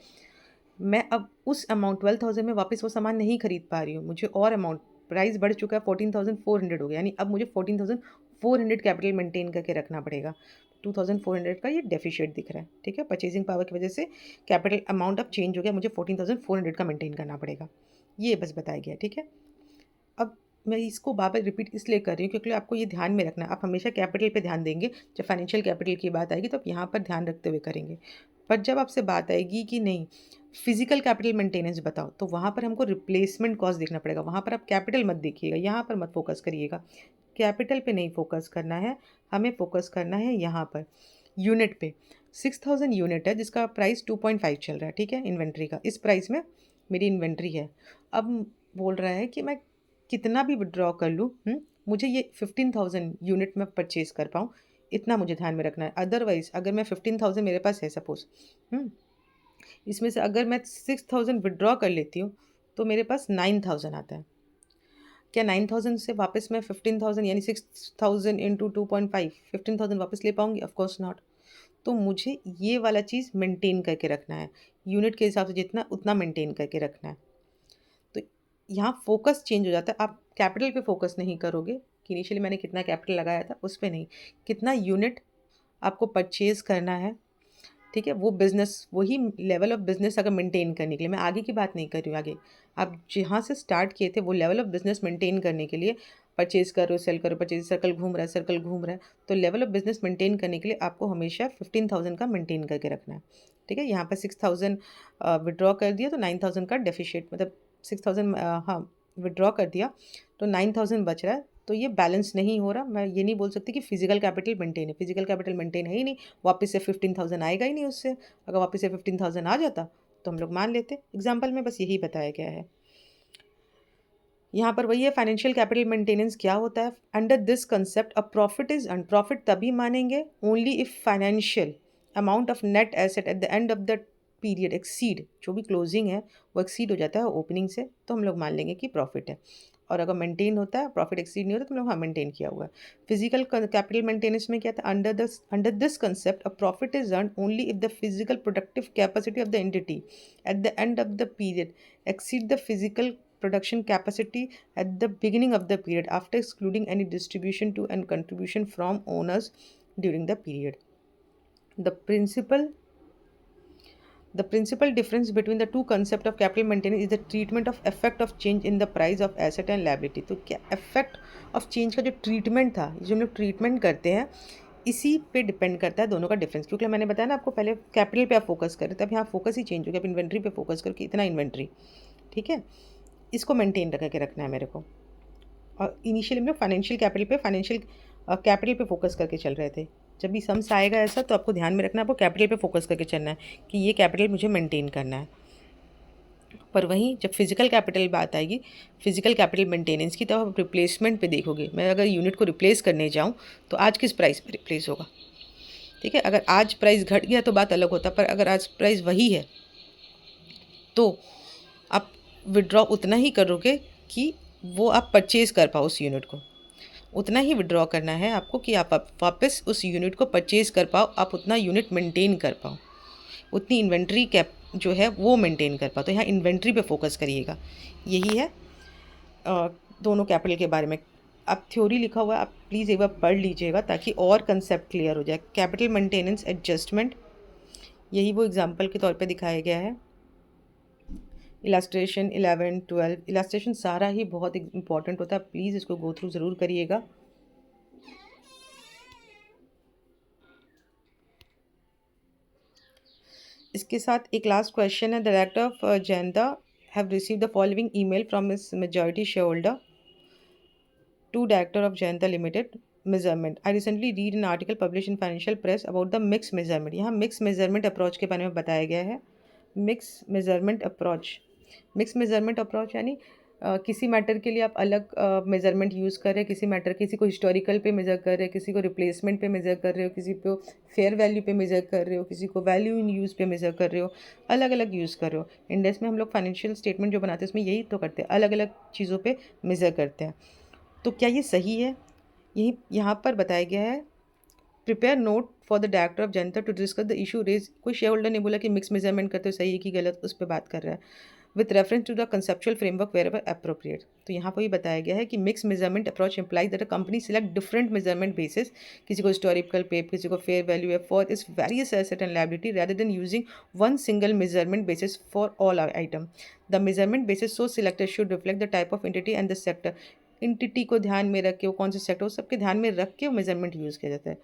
मैं अब उस अमाउंट 12,000 में वापस वो सामान नहीं खरीद पा रही हूँ। मुझे और अमाउंट, प्राइस बढ़ चुका है, 14,400 हो गया। यानी अब मुझे 14,400 कैपिटल मेंटेन करके रखना पड़ेगा। 2,400 का ये डेफिशिएट दिख रहा है। ठीक है, परचेजिंग पावर की वजह से कैपिटल अमाउंट अब चेंज हो गया, मुझे 14,400 का मेंटेन करना पड़ेगा। ये बस बताया गया। ठीक है, अब मैं इसको बार बार रिपीट इसलिए कर रही हूँ क्योंकि आपको ये ध्यान में रखना है। आप हमेशा कैपिटल पे ध्यान देंगे, जब फाइनेंशियल कैपिटल की बात आएगी तो आप यहाँ पर ध्यान रखते हुए करेंगे। पर जब आपसे बात आएगी कि नहीं फिजिकल कैपिटल मेंटेनेंस बताओ, तो वहाँ पर हमको रिप्लेसमेंट कॉस्ट देखना पड़ेगा। वहाँ पर आप कैपिटल मत देखिएगा, यहाँ पर मत फोकस करिएगा। कैपिटल पे नहीं फोकस करना है, हमें फोकस करना है यहाँ पर यूनिट पे। 6,000 यूनिट है जिसका प्राइस 2.5 चल रहा है। ठीक है, इन्वेंट्री का इस प्राइस में मेरी इन्वेंट्री है। अब बोल रहा है कि मैं कितना भी विड्रॉ कर लूँ, मुझे ये 15,000 यूनिट में परचेज़ कर पाऊँ, इतना मुझे ध्यान में रखना है। अदरवाइज़ अगर मैं 15,000 मेरे पास है सपोज़, इसमें से अगर मैं 6,000 विड्रॉ कर लेती हूँ तो मेरे पास 9,000 आता है। क्या 9,000 से वापस मैं 15,000 यानी 6,000 इंटू 2.5 15,000 वापस ले पाऊँगी? Of course not. तो मुझे ये वाला चीज़ मेंटेन करके रखना है, यूनिट के हिसाब से जितना उतना मेंटेन करके रखना है। तो यहाँ फोकस चेंज हो जाता है। आप कैपिटल पे फोकस नहीं करोगे कि इनिशियली मैंने कितना कैपिटल लगाया था, उस पे नहीं, कितना यूनिट आपको परचेज़ करना है। ठीक है, वो बिज़नेस वही लेवल ऑफ बिज़नेस अगर मेंटेन करने के लिए, मैं आगे की बात नहीं कर रही हूँ, आगे आप जहाँ से स्टार्ट किए थे वो लेवल ऑफ बिज़नेस मेंटेन करने के लिए परचेज़ करो सेल करो, परचेज सर्कल घूम रहा है, सर्कल घूम रहा है, तो लेवल ऑफ बिज़नेस मेंटेन करने के लिए आपको हमेशा 15,000 का मेंटेन करके रखना है। ठीक है, यहाँ पर 6,000 विड्रॉ कर दिया तो 9,000 का डेफिशिएट, मतलब 6,000 हाँ विड्रॉ कर दिया तो 9,000 बच रहा है। तो ये बैलेंस नहीं हो रहा। मैं ये नहीं बोल सकती कि फिजिकल कैपिटल मेंटेन है, फिजिकल कैपिटल मेंटेन है ही नहीं, वापस से 15,000 आएगा ही नहीं उससे। अगर वापस से 15,000 आ जाता तो हम लोग मान लेते। एग्जाम्पल में बस यही बताया गया है। यहाँ पर वही है, फाइनेंशियल कैपिटल मेंटेनेंस क्या होता है। Under this concept a profit is earn, profit तभी मानेंगे only if financial amount of net asset at the end of the period exceed, जो भी क्लोजिंग है वो एक्सीड हो जाता है ओपनिंग से, तो हम लोग मान लेंगे कि प्रॉफिट है। और अगर मेंटेन होता है, प्रॉफिट एक्सीड नहीं होता, तो हम लोग हाँ मेंटेन किया हुआ है। फिजिकल कैपिटल मेंटेनेंस में क्या था, under this concept a profit is earn only if the physical productive capacity of the entity at the end of the period exceed the physical production capacity at the beginning of the period after excluding any distribution to and contribution from owners during the period. The principal difference between the two concept of capital maintenance is the treatment of effect of change in the price of asset and liability. तो क्या effect of change का जो treatment था, जो हम लोग treatment करते हैं, इसी पे डिपेंड करता है दोनों का डिफरेंस। क्योंकि मैंने बताया ना आपको, पहले कैपिटल पे आप फोकस करें, तब यहाँ फोकस ही चेंज हो गया। अब इन्वेंट्री पे फोकस करके इतना इन्वेंट्री, ठीक है, इसको मेंटेन करके रखना है मेरे को। और इनिशियली हम लोग फाइनेंशियल कैपिटल पे फोकस करके चल रहे थे। जब भी सम्स आएगा ऐसा तो आपको ध्यान में रखना है, आपको कैपिटल पे फोकस करके चलना है कि ये कैपिटल मुझे मेंटेन करना है। पर वहीं जब फिजिकल कैपिटल बात आएगी, फिजिकल कैपिटल मेंटेनेंस की, तब आप रिप्लेसमेंट पे देखोगे। मैं अगर यूनिट को रिप्लेस करने जाऊँ तो आज किस प्राइस पे रिप्लेस होगा, ठीक है। अगर आज प्राइस घट गया तो बात अलग होता, पर अगर आज प्राइस वही है तो आप विड्रॉ उतना ही करोगे कि वो आप परचेज़ कर पाओ उस यूनिट को। उतना ही विड्रॉ करना है आपको कि आप वापस उस यूनिट को परचेज़ कर पाओ, आप उतना यूनिट मेंटेन कर पाओ, उतनी इन्वेंट्री कैप जो है वो मेंटेन कर पाओ। तो यहाँ इन्वेंट्री पे फोकस करिएगा। यही है दोनों कैपिटल के बारे में। अब थ्योरी लिखा हुआ है, आप प्लीज़ एक बार पढ़ लीजिएगा ताकि और कंसेप्ट क्लियर हो जाए। कैपिटल मेंटेनेंस एडजस्टमेंट, यही वो एग्जांपल के तौर पे दिखाया गया है। इलास्ट्रेशन 11, 12, इलास्ट्रेशन सारा ही बहुत इंपॉर्टेंट होता है, प्लीज़ इसको गो थ्रू ज़रूर करिएगा। इसके साथ एक लास्ट क्वेश्चन है। The director of Jayanta have receive the following email from his majority share holder to director of Jayanta limited measurement. I recently read an article publish in financial press about the mix measurement. यहाँ mix measurement approach के बारे में बताया गया है। Mix measurement approach, mix measurement approach यानी किसी matter के लिए आप अलग मेजरमेंट यूज़ कर रहे हैं, किसी मैटर किसी को हिस्टोरिकल पे मेज़र कर रहे हो, किसी को रिप्लेसमेंट पे मेज़र कर रहे हो, किसी को फेयर वैल्यू पे मेज़र कर रहे हो, किसी को वैल्यू इन यूज़ पे मेज़र कर रहे हो, अलग अलग यूज़ कर रहे हो। इंडेक्स में हम लोग फाइनेंशियल स्टेटमेंट जो बनाते हैं उसमें यही तो करते हैं, अलग अलग चीज़ों पे मेज़र करते हैं। तो क्या ये सही है? यही यहाँ पर बताया गया है, prepare note for the director of Janta to discuss the issue raise. कोई शेयर होल्डर ने बोला कि मिक्स मेजरमेंट करते हो सही है कि गलत, उस पर बात कर रहा है। With reference to the conceptual framework wherever appropriate. तो यहाँ पर ही बताया गया है कि mix measurement approach implies that a company select different measurement basis, किसी को हिस्टोरिकल पे, किसी को फेयर वैल्यू है, for its various asset and liability rather than using one single measurement basis for all item. The measurement basis so selected should reflect the type of entity and the sector. Entity को ध्यान में रख के, वो कौन से sector, सबके ध्यान में रख के मेजरमेंट यूज़ किया जाता है।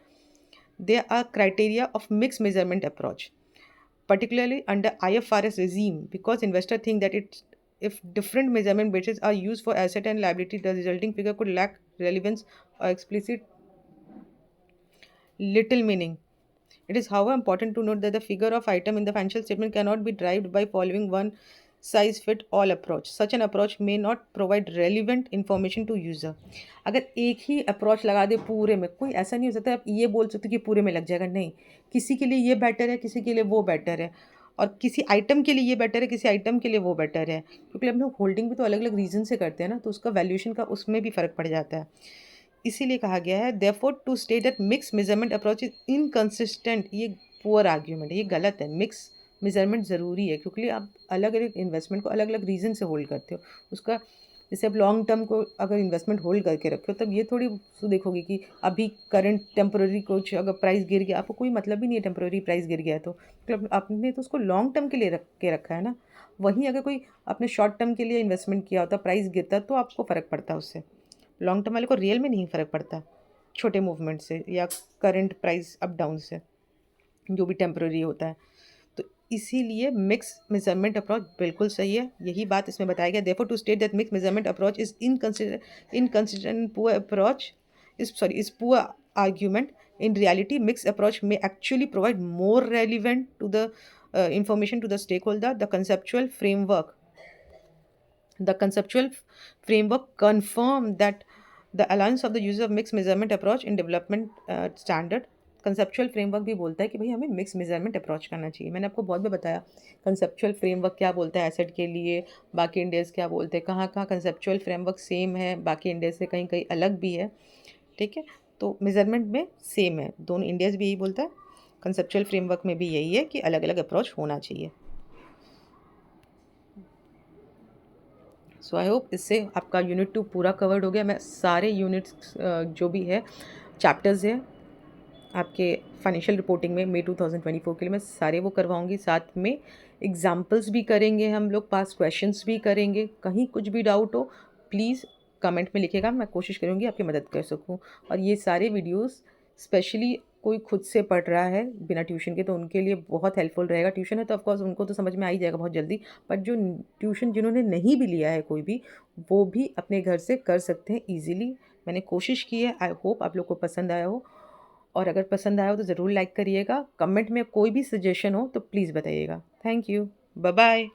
There are criteria of mixed measurement approach, particularly under IFRS regime, because investors think that if different measurement bases are used for asset and liability, the resulting figure could lack relevance or explicit little meaning. It is, however, important to note that the figure of item in the financial statement cannot be derived by following one size fit all approach. Such an approach may not provide relevant information to user. अगर एक ही approach लगा दे पूरे में, कोई ऐसा नहीं हो सकता आप ये बोल सकते कि पूरे में लग जाएगा, नहीं। किसी के लिए ये बेटर है, किसी के लिए वो बेटर है, और किसी आइटम के लिए ये बेटर है, किसी आइटम के लिए वो बेटर है, क्योंकि हम लोग होल्डिंग भी तो अलग अलग रीज़न से करते हैं ना, तो उसका वैल्यूएशन का उसमें भी फ़र्क पड़ जाता है। इसीलिए कहा गया है therefore to state that mix measurement approach is inconsistent, ये पुअर आर्ग्यूमेंट है, ये गलत है। मिक्स मेजरमेंट ज़रूरी है क्योंकि आप अलग अलग इन्वेस्टमेंट को अलग अलग रीज़न से होल्ड करते हो। उसका जैसे आप लॉन्ग टर्म को अगर इन्वेस्टमेंट होल्ड करके रखे हो, तब ये थोड़ी तो देखोगे कि अभी करंट टेम्प्रेरी कुछ अगर प्राइस गिर गया, आपको कोई मतलब ही नहीं है टेम्प्रेरी प्राइस गिर गया तो, मतलब आपने तो उसको लॉन्ग टर्म के लिए रख के रखा है ना। वहीं अगर कोई आपने शॉर्ट टर्म के लिए इन्वेस्टमेंट किया होता, प्राइस गिरता तो आपको फ़र्क पड़ता उससे। लॉन्ग टर्म वाले को रियल में नहीं फ़र्क पड़ता छोटे मूवमेंट से या करंट प्राइस अप डाउन से, जो भी टेम्प्रेरी होता है। तो इसीलिए मिक्स मेजरमेंट अप्रोच बिल्कुल सही है, यही बात इसमें बताया गया। Therefore to state that mix measurement approach is inconsistent poor approach is poor argument. In reality mix approach में actually provide more relevant to the information to the stakeholder. The conceptual framework confirm that the allowance of the use of mixed measurement approach in development standard. Conceptual framework भी बोलता है कि भाई हमें mix measurement approach करना चाहिए। मैंने आपको बहुत बार बताया कंसेप्चुअल फ्रेमवर्क क्या बोलता है एसेट के लिए, बाकी इंडेक्स क्या बोलते हैं, कहाँ कहाँ कंसेप्चुअल फ्रेमवर्क सेम है, बाकी इंडेक्स से कहीं कहीं अलग भी है, ठीक है। तो मेजरमेंट में सेम है, दोनों इंडियाज भी यही बोलता है, कंसेप्चुअल फ्रेमवर्क में भी यही है कि अलग अलग अप्रोच होना चाहिए। सो आई होप इससे आपका यूनिट 2 पूरा कवर्ड हो गया। मैं सारे यूनिट्स जो भी है चैप्टर्स है आपके फाइनेंशियल रिपोर्टिंग में मई 2024 के लिए मैं सारे वो करवाऊंगी, साथ में एग्जाम्पल्स भी करेंगे, हम लोग पास क्वेश्चंस भी करेंगे। कहीं कुछ भी डाउट हो प्लीज़ कमेंट में लिखेगा, मैं कोशिश करूँगी आपकी मदद कर सकूँ। और ये सारे वीडियोस स्पेशली कोई खुद से पढ़ रहा है बिना ट्यूशन के तो उनके लिए बहुत हेल्पफुल रहेगा। ट्यूशन है तो ऑफकोर्स उनको तो समझ में आ ही जाएगा बहुत जल्दी, बट जो ट्यूशन जिन्होंने नहीं भी लिया है कोई भी, वो भी अपने घर से कर सकते हैं ईजिली। मैंने कोशिश की है, आई होप आप लोग को पसंद आया हो, और अगर पसंद आया हो तो ज़रूर लाइक करिएगा। कमेंट में कोई भी सजेशन हो तो प्लीज़ बताइएगा। Thank you, bye bye.